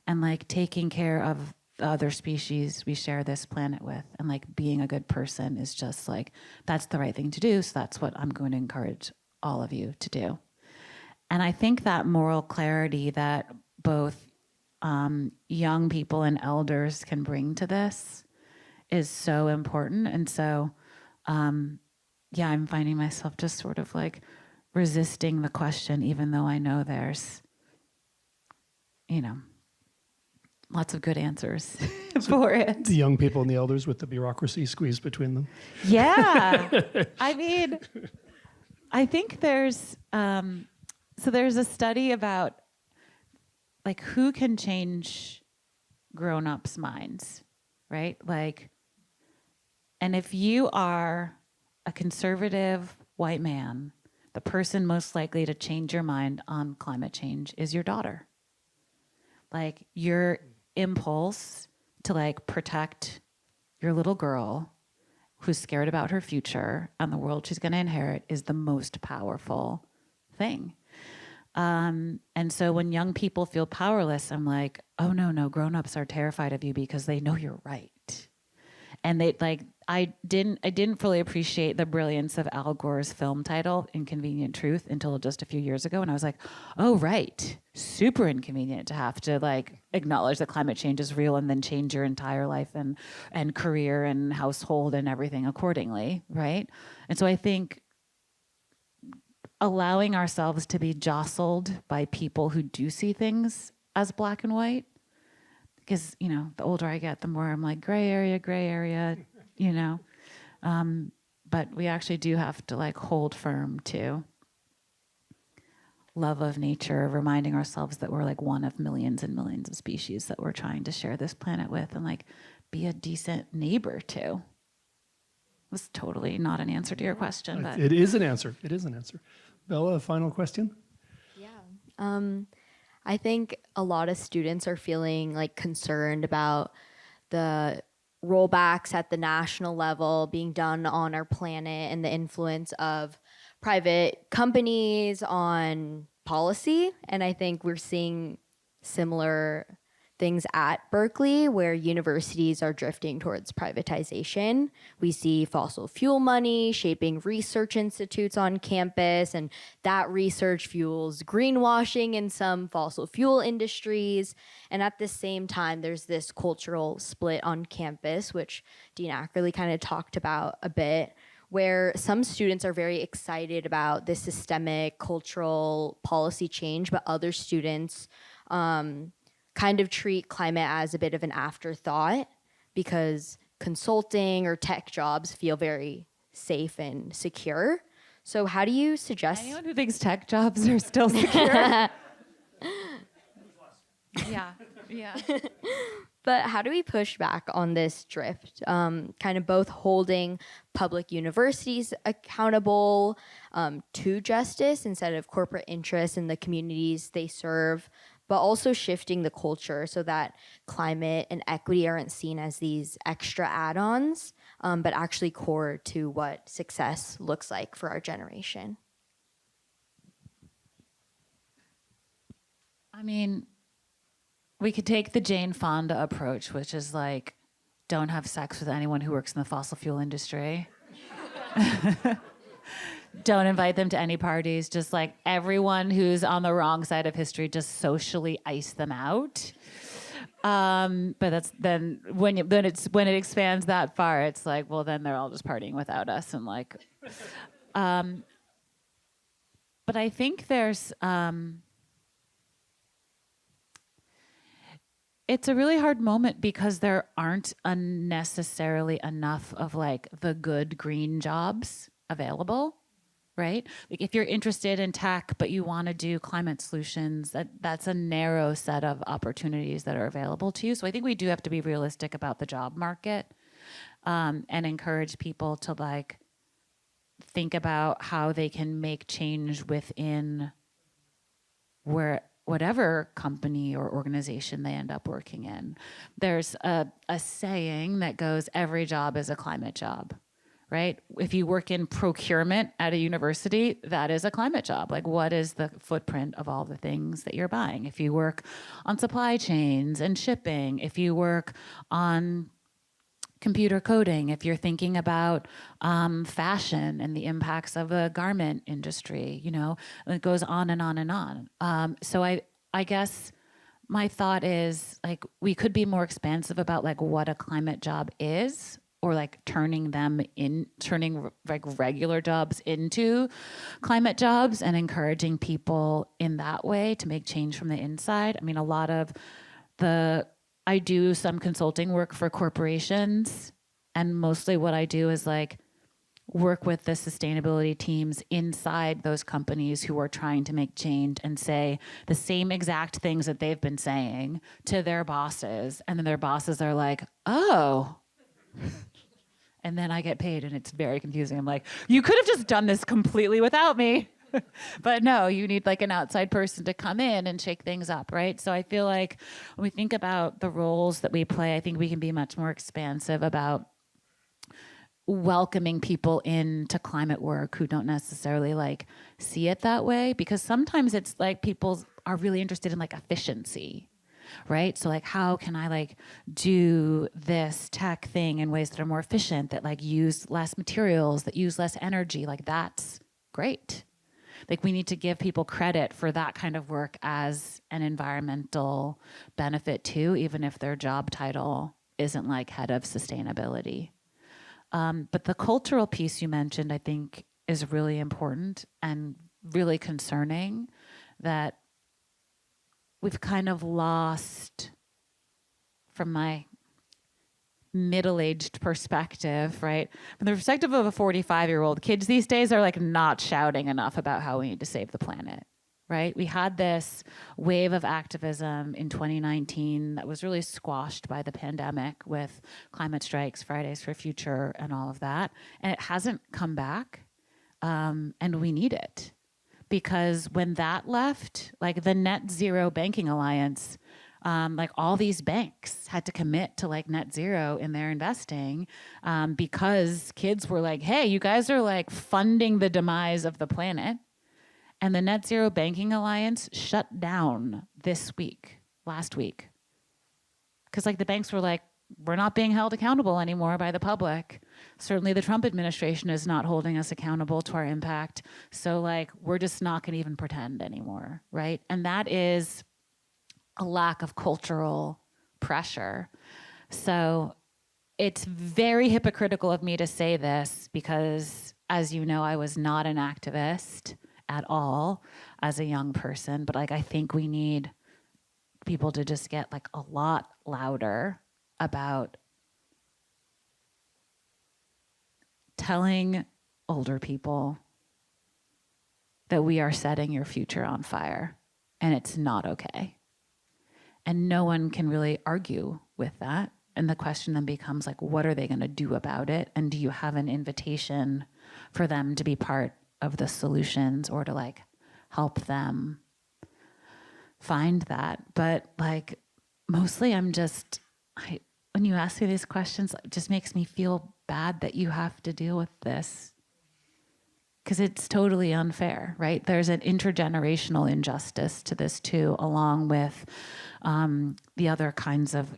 And like taking care of the other species we share this planet with and like being a good person is just like, that's the right thing to do. So that's what I'm going to encourage all of you to do. And I think that moral clarity that both young people and elders can bring to this is so important. And so, yeah, I'm finding myself just sort of like resisting the question, even though I know there's, you know, lots of good answers for it. The young people and the elders with the bureaucracy squeezed between them. Yeah. I mean, I think there's, so there's a study about like who can change grown-ups' minds, right? Like, and if you are a conservative white man, the person most likely to change your mind on climate change is your daughter. Like your impulse to like protect your little girl who's scared about her future and the world she's going to inherit is the most powerful thing. And so when young people feel powerless, I'm like, oh no, grown-ups are terrified of you because they know you're right. And they like, I didn't fully appreciate the brilliance of Al Gore's film title, Inconvenient Truth, until just a few years ago. And I was like, oh, right. Super inconvenient to have to like acknowledge that climate change is real and then change your entire life and career and household and everything accordingly, right? And so I think allowing ourselves to be jostled by people who do see things as black and white, because, you know, the older I get, the more I'm like, gray area, you know. But we actually do have to like hold firm to love of nature, reminding ourselves that we're like one of millions and millions of species that we're trying to share this planet with and like be a decent neighbor to. It was totally not an answer to your question, but It is an answer. It is an answer. Bella, a final question? Yeah. I think a lot of students are feeling like concerned about the rollbacks at the national level being done on our planet and the influence of private companies on policy. And I think we're seeing similar things at Berkeley where universities are drifting towards privatization. We see fossil fuel money shaping research institutes on campus, and that research fuels greenwashing in some fossil fuel industries. And at the same time, there's this cultural split on campus, which Dean Ackerly kind of talked about a bit, where some students are very excited about this systemic cultural policy change, but other students kind of treat climate as a bit of an afterthought because consulting or tech jobs feel very safe and secure. So how do you suggest... Anyone who thinks tech jobs are still secure? Yeah. But how do we push back on this drift? Kind of both holding public universities accountable to justice instead of corporate interests in the communities they serve, but also shifting the culture so that climate and equity aren't seen as these extra add-ons, but actually core to what success looks like for our generation. I mean, we could take the Jane Fonda approach, which is like, don't have sex with anyone who works in the fossil fuel industry. Don't invite them to any parties. Just like everyone who's on the wrong side of history, just socially ice them out. But that's then when it expands that far, it's like, well, then they're all just partying without us and like. But I think there's. It's a really hard moment because there aren't necessarily enough of like the good green jobs available, right? Like if you're interested in tech, but you want to do climate solutions, that's a narrow set of opportunities that are available to you. So I think we do have to be realistic about the job market and encourage people to like think about how they can make change within where whatever company or organization they end up working in. There's a saying that goes, every job is a climate job, right? If you work in procurement at a university, that is a climate job. Like, what is the footprint of all the things that you're buying? If you work on supply chains and shipping, if you work on computer coding, if you're thinking about fashion and the impacts of the garment industry, it goes on and on and on. So I guess my thought is, like, we could be more expansive about like what a climate job is, or like turning like regular jobs into climate jobs and encouraging people in that way to make change from the inside. I mean, I do some consulting work for corporations, and mostly what I do is like work with the sustainability teams inside those companies who are trying to make change and say the same exact things that they've been saying to their bosses. And then their bosses are like, oh. And then I get paid, and it's very confusing. I'm like, you could have just done this completely without me. But no, you need like an outside person to come in and shake things up, right? So I feel like when we think about the roles that we play, I think we can be much more expansive about welcoming people into climate work who don't necessarily like see it that way, because sometimes it's like people are really interested in like efficiency, right? So like, how can I like do this tech thing in ways that are more efficient, that like use less materials, that use less energy? Like, that's great. Like, we need to give people credit for that kind of work as an environmental benefit too, even if their job title isn't like head of sustainability. But the cultural piece you mentioned, I think, is really important and really concerning, that we've kind of lost, from my middle-aged perspective, right? From the perspective of a 45-year-old, kids these days are like not shouting enough about how we need to save the planet, right? We had this wave of activism in 2019 that was really squashed by the pandemic with climate strikes, Fridays for Future, and all of that. And it hasn't come back, and we need it. Because when that left, like the Net Zero Banking Alliance, like all these banks had to commit to like net zero in their investing, because kids were like, hey, you guys are like funding the demise of the planet. And the Net Zero Banking Alliance shut down last week. Because like the banks were like, we're not being held accountable anymore by the public. Certainly the Trump administration is not holding us accountable to our impact. So like, we're just not gonna even pretend anymore, right? And that is a lack of cultural pressure. So it's very hypocritical of me to say this, because as you know, I was not an activist at all as a young person, but like, I think we need people to just get like a lot louder about telling older people that we are setting your future on fire and it's not okay. And no one can really argue with that. And the question then becomes like, what are they going to do about it? And do you have an invitation for them to be part of the solutions, or to like help them find that? But like, mostly when you ask me these questions, it just makes me feel bad that you have to deal with this, because it's totally unfair, right? There's an intergenerational injustice to this too, along with the other kinds of,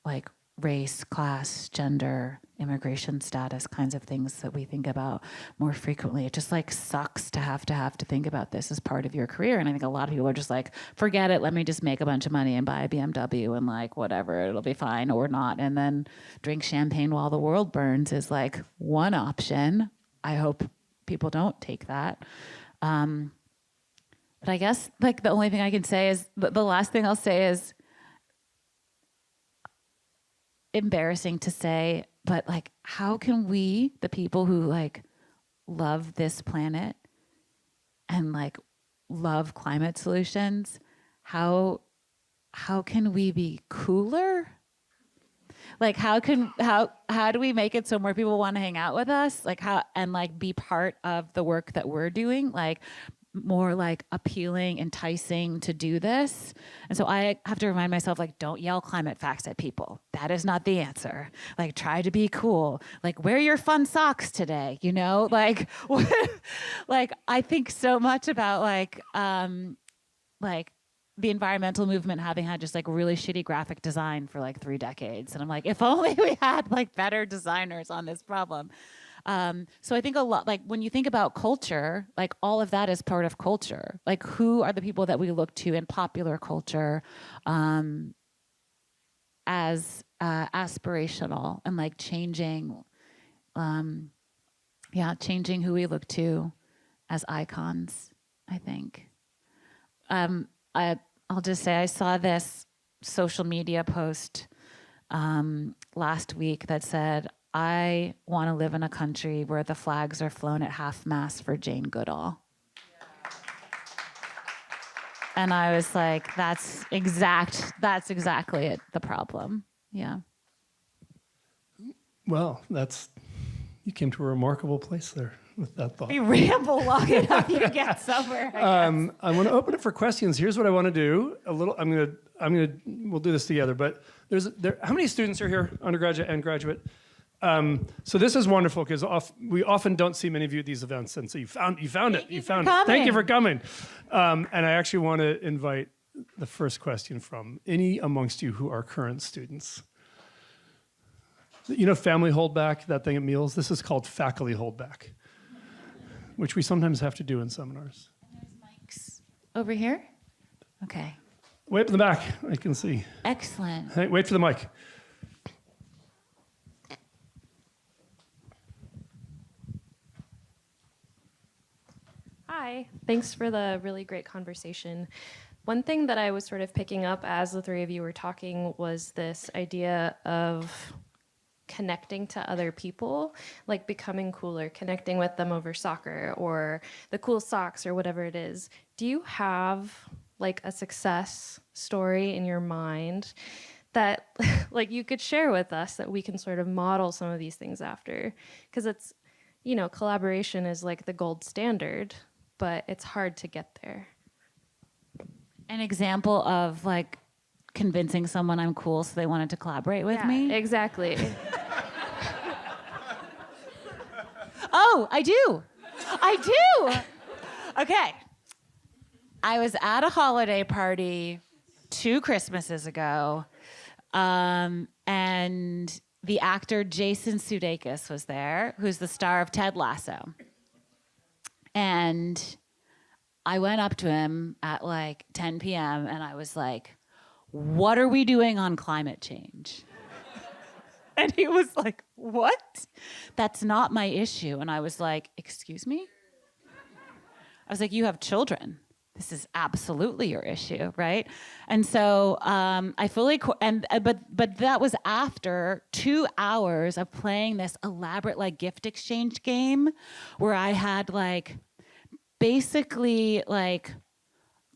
like race, class, gender, immigration status kinds of things that we think about more frequently. It just like sucks to have to think about this as part of your career. And I think a lot of people are just like, forget it, let me just make a bunch of money and buy a BMW and like whatever, it'll be fine or not. And then drink champagne while the world burns is like one option. I hope people don't take that. But I guess like the only thing I can say is, the last thing I'll say is, embarrassing to say, but like, how can we, the people who like love this planet and like love climate solutions, how can we be cooler? Like, how do we make it so more people want to hang out with us? Like, how, and like be part of the work that we're doing? Like, more like appealing, enticing to do this. And so I have to remind myself, like, don't yell climate facts at people. That is not the answer. Like, try to be cool. Like, wear your fun socks today, you know? Like, like I think so much about like the environmental movement having had just like really shitty graphic design for like 3 decades. And I'm like, if only we had like better designers on this problem. So I think a lot, like when you think about culture, like all of that is part of culture. Like who are the people that we look to in popular culture as aspirational and like changing, changing who we look to as icons, I think. I'll just say I saw this social media post last week that said, I want to live in a country where the flags are flown at half-mast for Jane Goodall. Yeah. And I was like, that's exactly it, the problem. Yeah. Well, you came to a remarkable place there with that thought. We ramble long enough, you get somewhere. I want to open it for questions. Here's what I want to do. We'll do this together. But how many students are here, undergraduate and graduate? So this is wonderful because we often don't see many of you at these events, and so you found it. Thank you for coming. And I actually want to invite the first question from any amongst you who are current students. You know, family holdback, that thing at meals. This is called faculty holdback, which we sometimes have to do in seminars. There's mics over here. Okay. Way up in the back, I can see. Excellent. Hey, wait for the mic. Hi, thanks for the really great conversation. One thing that I was sort of picking up as the 3 of you were talking was this idea of connecting to other people, like becoming cooler, connecting with them over soccer or the cool socks or whatever it is. Do you have like a success story in your mind that like you could share with us that we can sort of model some of these things after? Because it's, you know, collaboration is like the gold standard, but it's hard to get there. An example of like convincing someone I'm cool so they wanted to collaborate with me? Exactly. Oh, I do. Okay. I was at a holiday party 2 Christmases ago, and the actor Jason Sudeikis was there, who's the star of Ted Lasso. And I went up to him at like 10 p.m. and I was like, what are we doing on climate change? And he was like, what? That's not my issue. And I was like, excuse me? I was like, you have children. This is absolutely your issue, right? And so I fully, but that was after 2 hours of playing this elaborate like gift exchange game where I had like basically like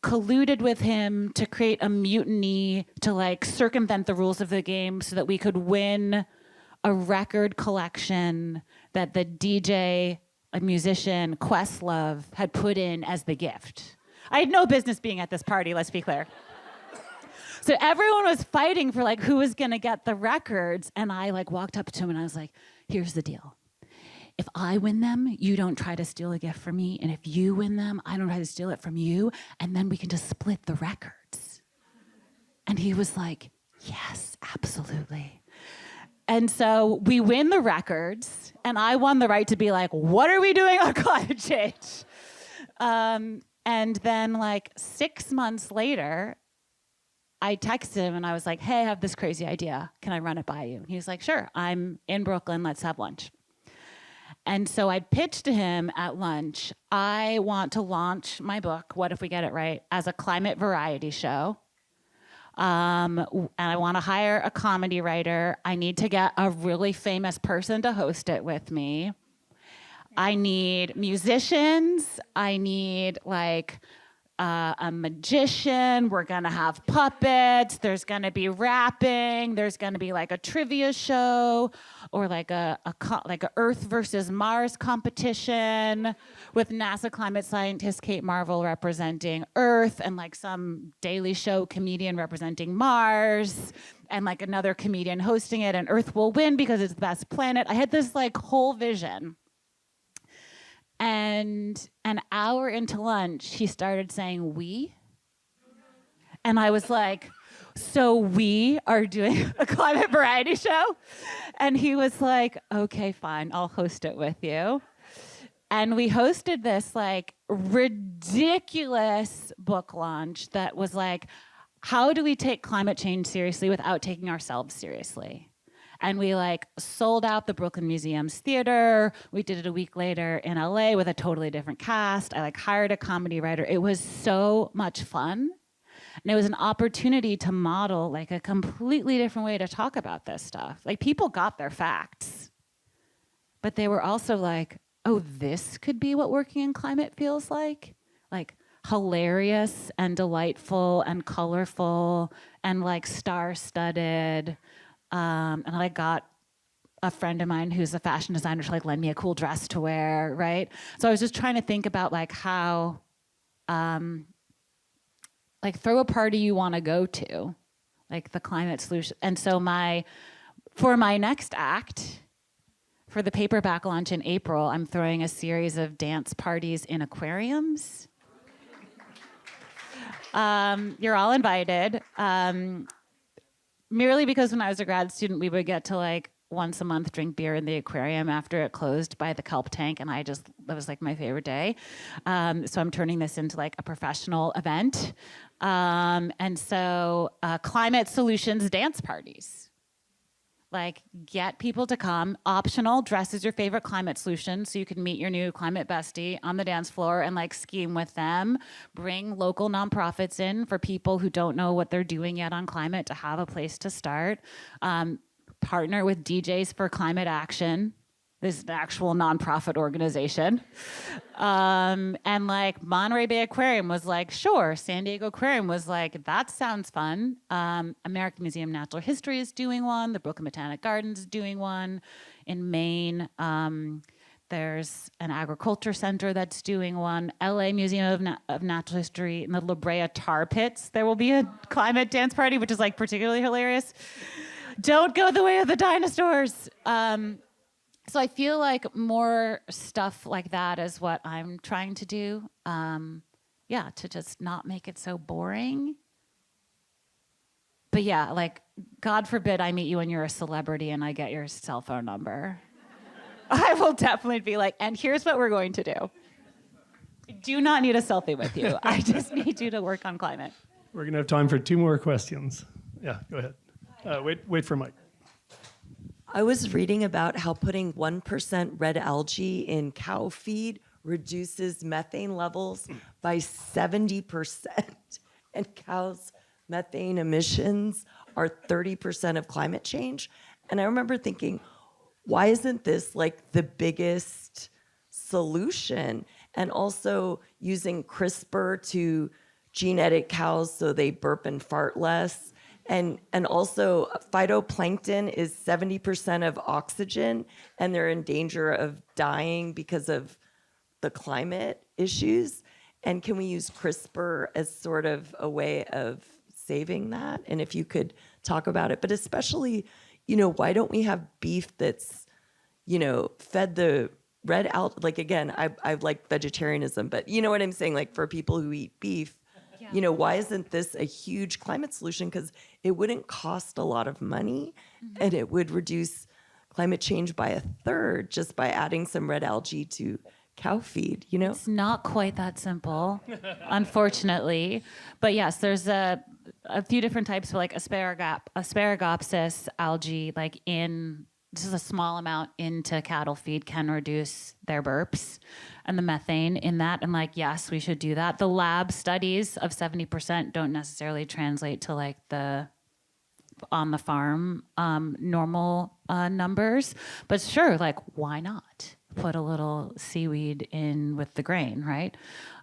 colluded with him to create a mutiny to like circumvent the rules of the game so that we could win a record collection that the DJ, a musician, Questlove, had put in as the gift. I had no business being at this party, let's be clear. So everyone was fighting for like who was gonna get the records, and I like walked up to him and I was like, here's the deal. If I win them, you don't try to steal a gift from me, and if you win them, I don't try to steal it from you, and then we can just split the records. And he was like, yes, absolutely. And so we win the records, and I won the right to be like, what are we doing on climate change? And then like 6 months later, I texted him and I was like, hey, I have this crazy idea. Can I run it by you? And he was like, sure, I'm in Brooklyn, let's have lunch. And so I pitched to him at lunch, I want to launch my book, What If We Get It Right, as a climate variety show. And I want to hire a comedy writer. I need to get a really famous person to host it with me. I need musicians. I need like a magician. We're gonna have puppets. There's gonna be rapping. There's gonna be like a trivia show, or like a Earth versus Mars competition with NASA climate scientist Kate Marvel representing Earth, and like some Daily Show comedian representing Mars, and like another comedian hosting it, and Earth will win because it's the best planet. I had this like whole vision. And an hour into lunch, he started saying "we," and I was like, "So we are doing a climate variety show?" And he was like, "Okay, fine, I'll host it with you." And we hosted this like ridiculous book launch that was like, how do we take climate change seriously without taking ourselves seriously? And we like sold out the Brooklyn Museum's theater. We did it a week later in LA with a totally different cast. I like hired a comedy writer. It was so much fun. And it was an opportunity to model like a completely different way to talk about this stuff. Like people got their facts, but they were also like, oh, this could be what working in climate feels like hilarious and delightful and colorful and like star-studded. And I got a friend of mine who's a fashion designer to like lend me a cool dress to wear, right? So I was just trying to think about like how, like throw a party you want to go to, like the climate solution. And so for my next act, for the paperback launch in April, I'm throwing a series of dance parties in aquariums. You're all invited. Merely because when I was a grad student, we would get to like once a month drink beer in the aquarium after it closed by the kelp tank, and that was like my favorite day. So I'm turning this into like a professional event. And so climate solutions dance parties. Like get people to come, optional, dress as your favorite climate solution so you can meet your new climate bestie on the dance floor and like scheme with them. Bring local nonprofits in for people who don't know what they're doing yet on climate to have a place to start. Partner with DJs for Climate Action. This is an actual nonprofit organization. And like Monterey Bay Aquarium was like, sure. San Diego Aquarium was like, that sounds fun. American Museum of Natural History is doing one. The Brooklyn Botanic Gardens is doing one. In Maine, there's an agriculture center that's doing one. LA Museum of Natural History in the La Brea Tar Pits, there will be a climate dance party, which is like particularly hilarious. Don't go the way of the dinosaurs. So I feel like more stuff like that is what I'm trying to do. To just not make it so boring. But yeah, like, God forbid I meet you when you're a celebrity and I get your cell phone number. I will definitely be like, and here's what we're going to do. I do not need a selfie with you. I just need you to work on climate. We're going to have time for 2 more questions. Yeah, go ahead. Wait for Mike. I was reading about how putting 1% red algae in cow feed reduces methane levels by 70%. And cows' methane emissions are 30% of climate change. And I remember thinking, why isn't this like the biggest solution? And also using CRISPR to gene edit cows so they burp and fart less. And also phytoplankton is 70% of oxygen, and they're in danger of dying because of the climate issues. And can we use CRISPR as sort of a way of saving that? And if you could talk about it, but especially, why don't we have beef that's, fed the red algae? Like, again, I like vegetarianism, but you know what I'm saying? Like for people who eat beef, why isn't this a huge climate solution? Because it wouldn't cost a lot of money, and it would reduce climate change by 1/3 just by adding some red algae to cow feed, It's not quite that simple, unfortunately. But yes, there's a few different types of like Asparagopsis algae, like this is a small amount into cattle feed can reduce their burps and the methane in that. And like, yes, we should do that. The lab studies of 70% don't necessarily translate to like the on the farm normal numbers. But sure, like, why not put a little seaweed in with the grain, right?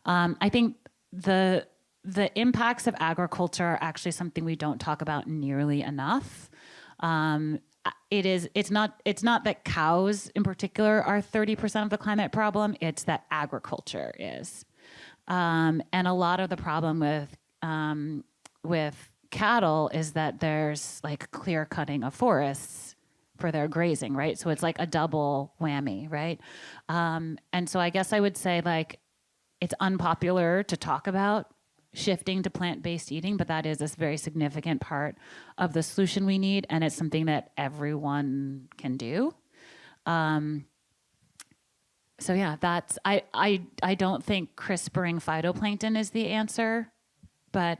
I think the the impacts of agriculture are actually something we don't talk about nearly enough. It's not that cows in particular are 30% of the climate problem, it's that agriculture is. And a lot of the problem with cattle is that there's like clear cutting of forests for their grazing, right? So it's like a double whammy, right? And so I guess I would say like it's unpopular to talk about shifting to plant-based eating, but that is a very significant part of the solution we need, and it's something that everyone can do. So yeah, that's I don't think CRISPRing phytoplankton is the answer, but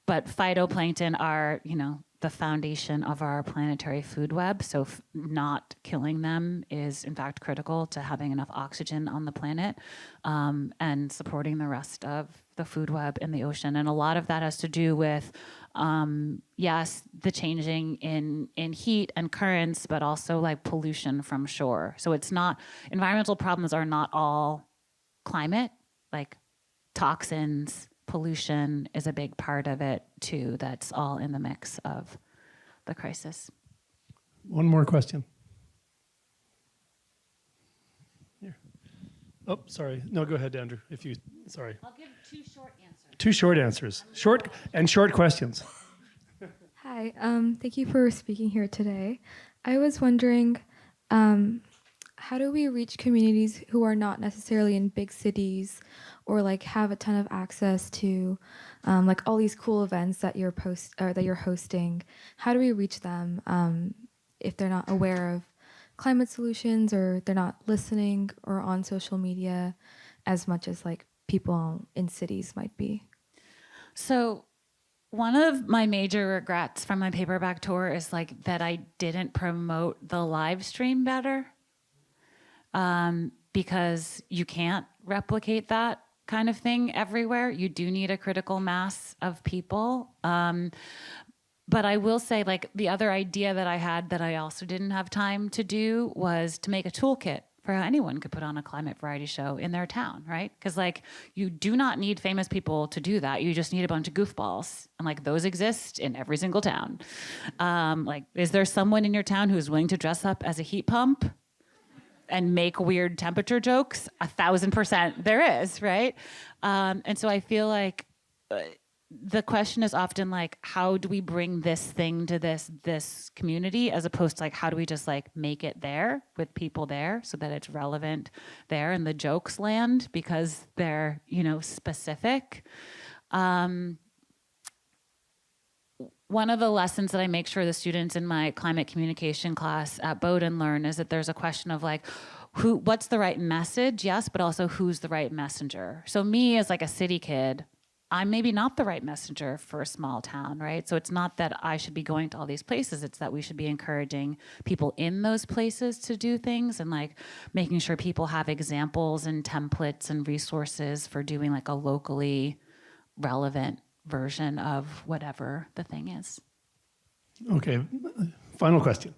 phytoplankton are, you know, the foundation of our planetary food web. So not killing them is in fact critical to having enough oxygen on the planet, and supporting the rest of the food web in the ocean. And a lot of that has to do with, yes, the changing in heat and currents, but also like pollution from shore. So it's not, environmental problems are not all climate, like toxins, pollution is a big part of it too. That's all in the mix of the crisis. One more question. Here. Oh, sorry. No, go ahead, Andrew. Sorry. I'll give 2 short answers. 2 short answers. Short questions. Hi, thank you for speaking here today. I was wondering, how do we reach communities who are not necessarily in big cities or like have a ton of access to like all these cool events that you're hosting? How do we reach them if they're not aware of climate solutions or they're not listening or on social media as much as like people in cities might be? So one of my major regrets from my paperback tour is like that I didn't promote the live stream better, because you can't replicate that kind of thing everywhere. You do need a critical mass of people. But I will say, like, the other idea that I had that I also didn't have time to do was to make a toolkit for how anyone could put on a climate variety show in their town, right? Because, like, you do not need famous people to do that. You just need a bunch of goofballs. And, like, those exist in every single town. Like, is there someone in your town who's willing to dress up as a heat pump and make weird temperature jokes? 1,000% there is, right? And so I feel like the question is often like, how do we bring this thing to this community, as opposed to like, how do we just like make it there with people there so that it's relevant there and the jokes land because they're, you know, specific. One of the lessons that I make sure the students in my climate communication class at Bowdoin learn is that there's a question of like, what's the right message? Yes, but also who's the right messenger? So me as like a city kid, I'm maybe not the right messenger for a small town, right? So it's not that I should be going to all these places, it's that we should be encouraging people in those places to do things and like making sure people have examples and templates and resources for doing like a locally relevant version of whatever the thing is. Okay, final question.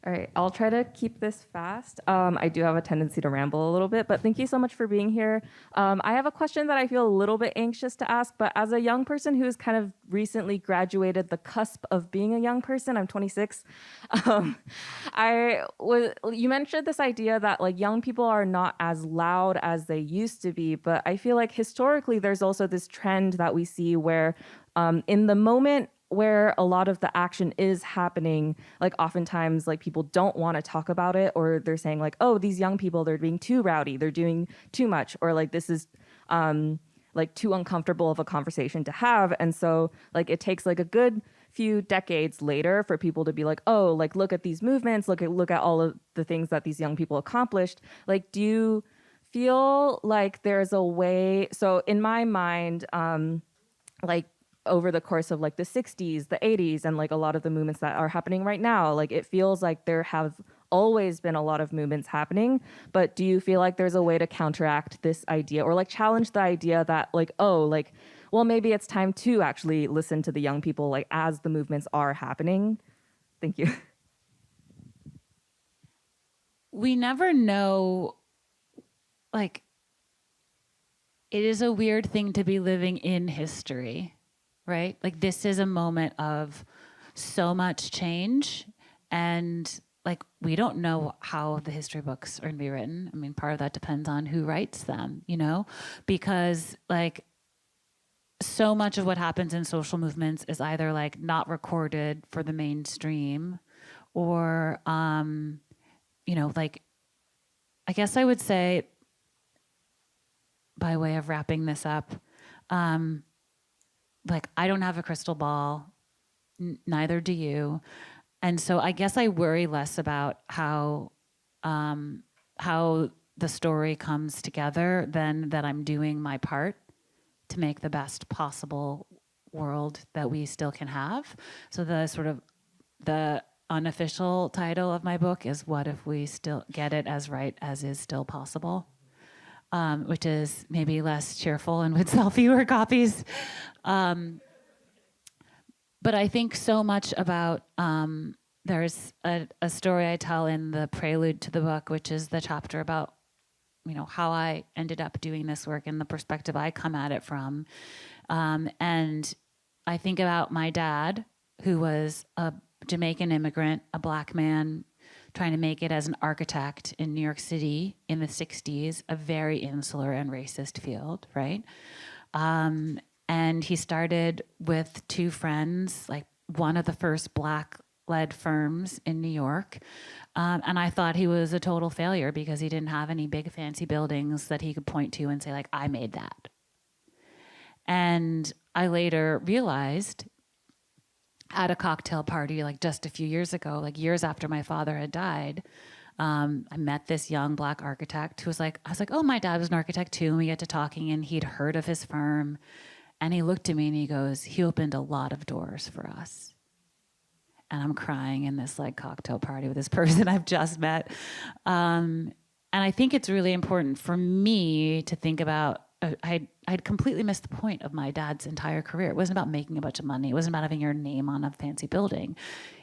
All right, I'll try to keep this fast. I do have a tendency to ramble a little bit, but thank you so much for being here. I have a question that I feel a little bit anxious to ask, but as a young person who's kind of recently graduated the cusp of being a young person, I'm 26. You mentioned this idea that like young people are not as loud as they used to be, but I feel like historically there's also this trend that we see where in the moment where a lot of the action is happening, like oftentimes like people don't want to talk about it, or they're saying like, oh, these young people, they're being too rowdy, they're doing too much, or like this is like too uncomfortable of a conversation to have. And so like it takes like a good few decades later for people to be like, oh, like look at these movements, look at all of the things that these young people accomplished. Like, do you feel like there's a way? So in my mind, like over the course of like the 60s, the 80s, and like a lot of the movements that are happening right now, like it feels like there have always been a lot of movements happening, but do you feel like there's a way to counteract this idea or like challenge the idea that like, oh, like, well, maybe it's time to actually listen to the young people like as the movements are happening? Thank you. We never know, like, it is a weird thing to be living in history, right? Like this is a moment of so much change, and like we don't know how the history books are going to be written. I mean, part of that depends on who writes them, you know, because like so much of what happens in social movements is either like not recorded for the mainstream, or you know, like I guess I would say, by way of wrapping this up, like I don't have a crystal ball, neither do you. And so I guess I worry less about how the story comes together than that I'm doing my part to make the best possible world that we still can have. So the sort of the unofficial title of my book is "What If We Still Get It As Right As Is Still Possible," which is maybe less cheerful and would sell fewer copies. But I think so much about, there's a story I tell in the prelude to the book, which is the chapter about, you know, how I ended up doing this work and the perspective I come at it from. And I think about my dad, who was a Jamaican immigrant, a Black man trying to make it as an architect in New York City in the 60s, a very insular and racist field, right? And he started with two friends, like one of the first Black-led firms in New York. And I thought he was a total failure because he didn't have any big fancy buildings that he could point to and say, like, I made that. And I later realized at a cocktail party, like just a few years ago, like years after my father had died, I met this young Black architect who was like, I was like, oh, my dad was an architect too. And we get to talking and he'd heard of his firm. And he looked at me and he goes, he opened a lot of doors for us. And I'm crying in this like cocktail party with this person I've just met. And I think it's really important for me to think about, I'd completely missed the point of my dad's entire career. It wasn't about making a bunch of money. It wasn't about having your name on a fancy building.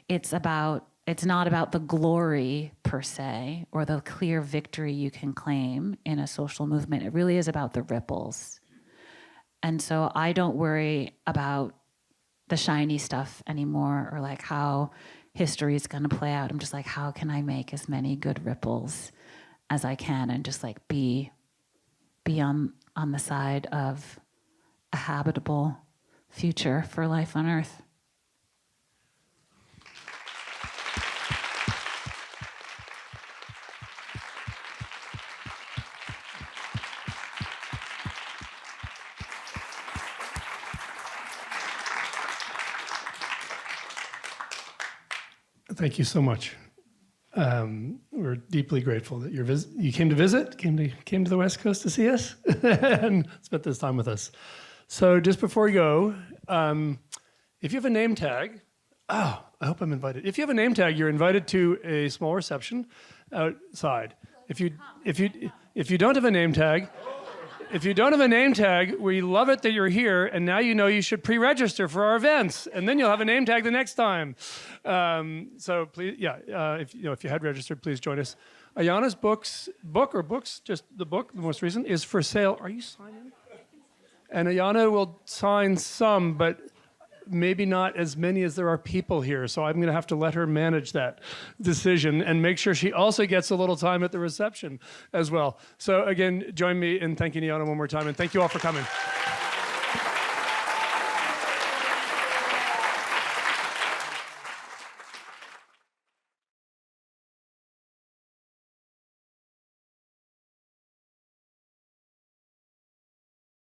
It's not about the glory per se or the clear victory you can claim in a social movement. It really is about the ripples. And so I don't worry about the shiny stuff anymore or like how history is going to play out. I'm just like, how can I make as many good ripples as I can and just like be on the side of a habitable future for life on Earth. Thank you so much. We're deeply grateful that you came to visit, came to the West Coast to see us, and spent this time with us. So just before we go, if you have a name tag, I hope I'm invited. If you have a name tag, you're invited to a small reception outside. If you don't have a name tag, we love it that you're here, and now you know you should pre-register for our events, and then you'll have a name tag the next time. So please, if you had registered, please join us. Ayana's just the book, the most recent, is for sale. Are you signing? And Ayana will sign some, but maybe not as many as there are people here. So I'm going to have to let her manage that decision and make sure she also gets a little time at the reception as well. So again, join me in thanking Ayana one more time, and thank you all for coming.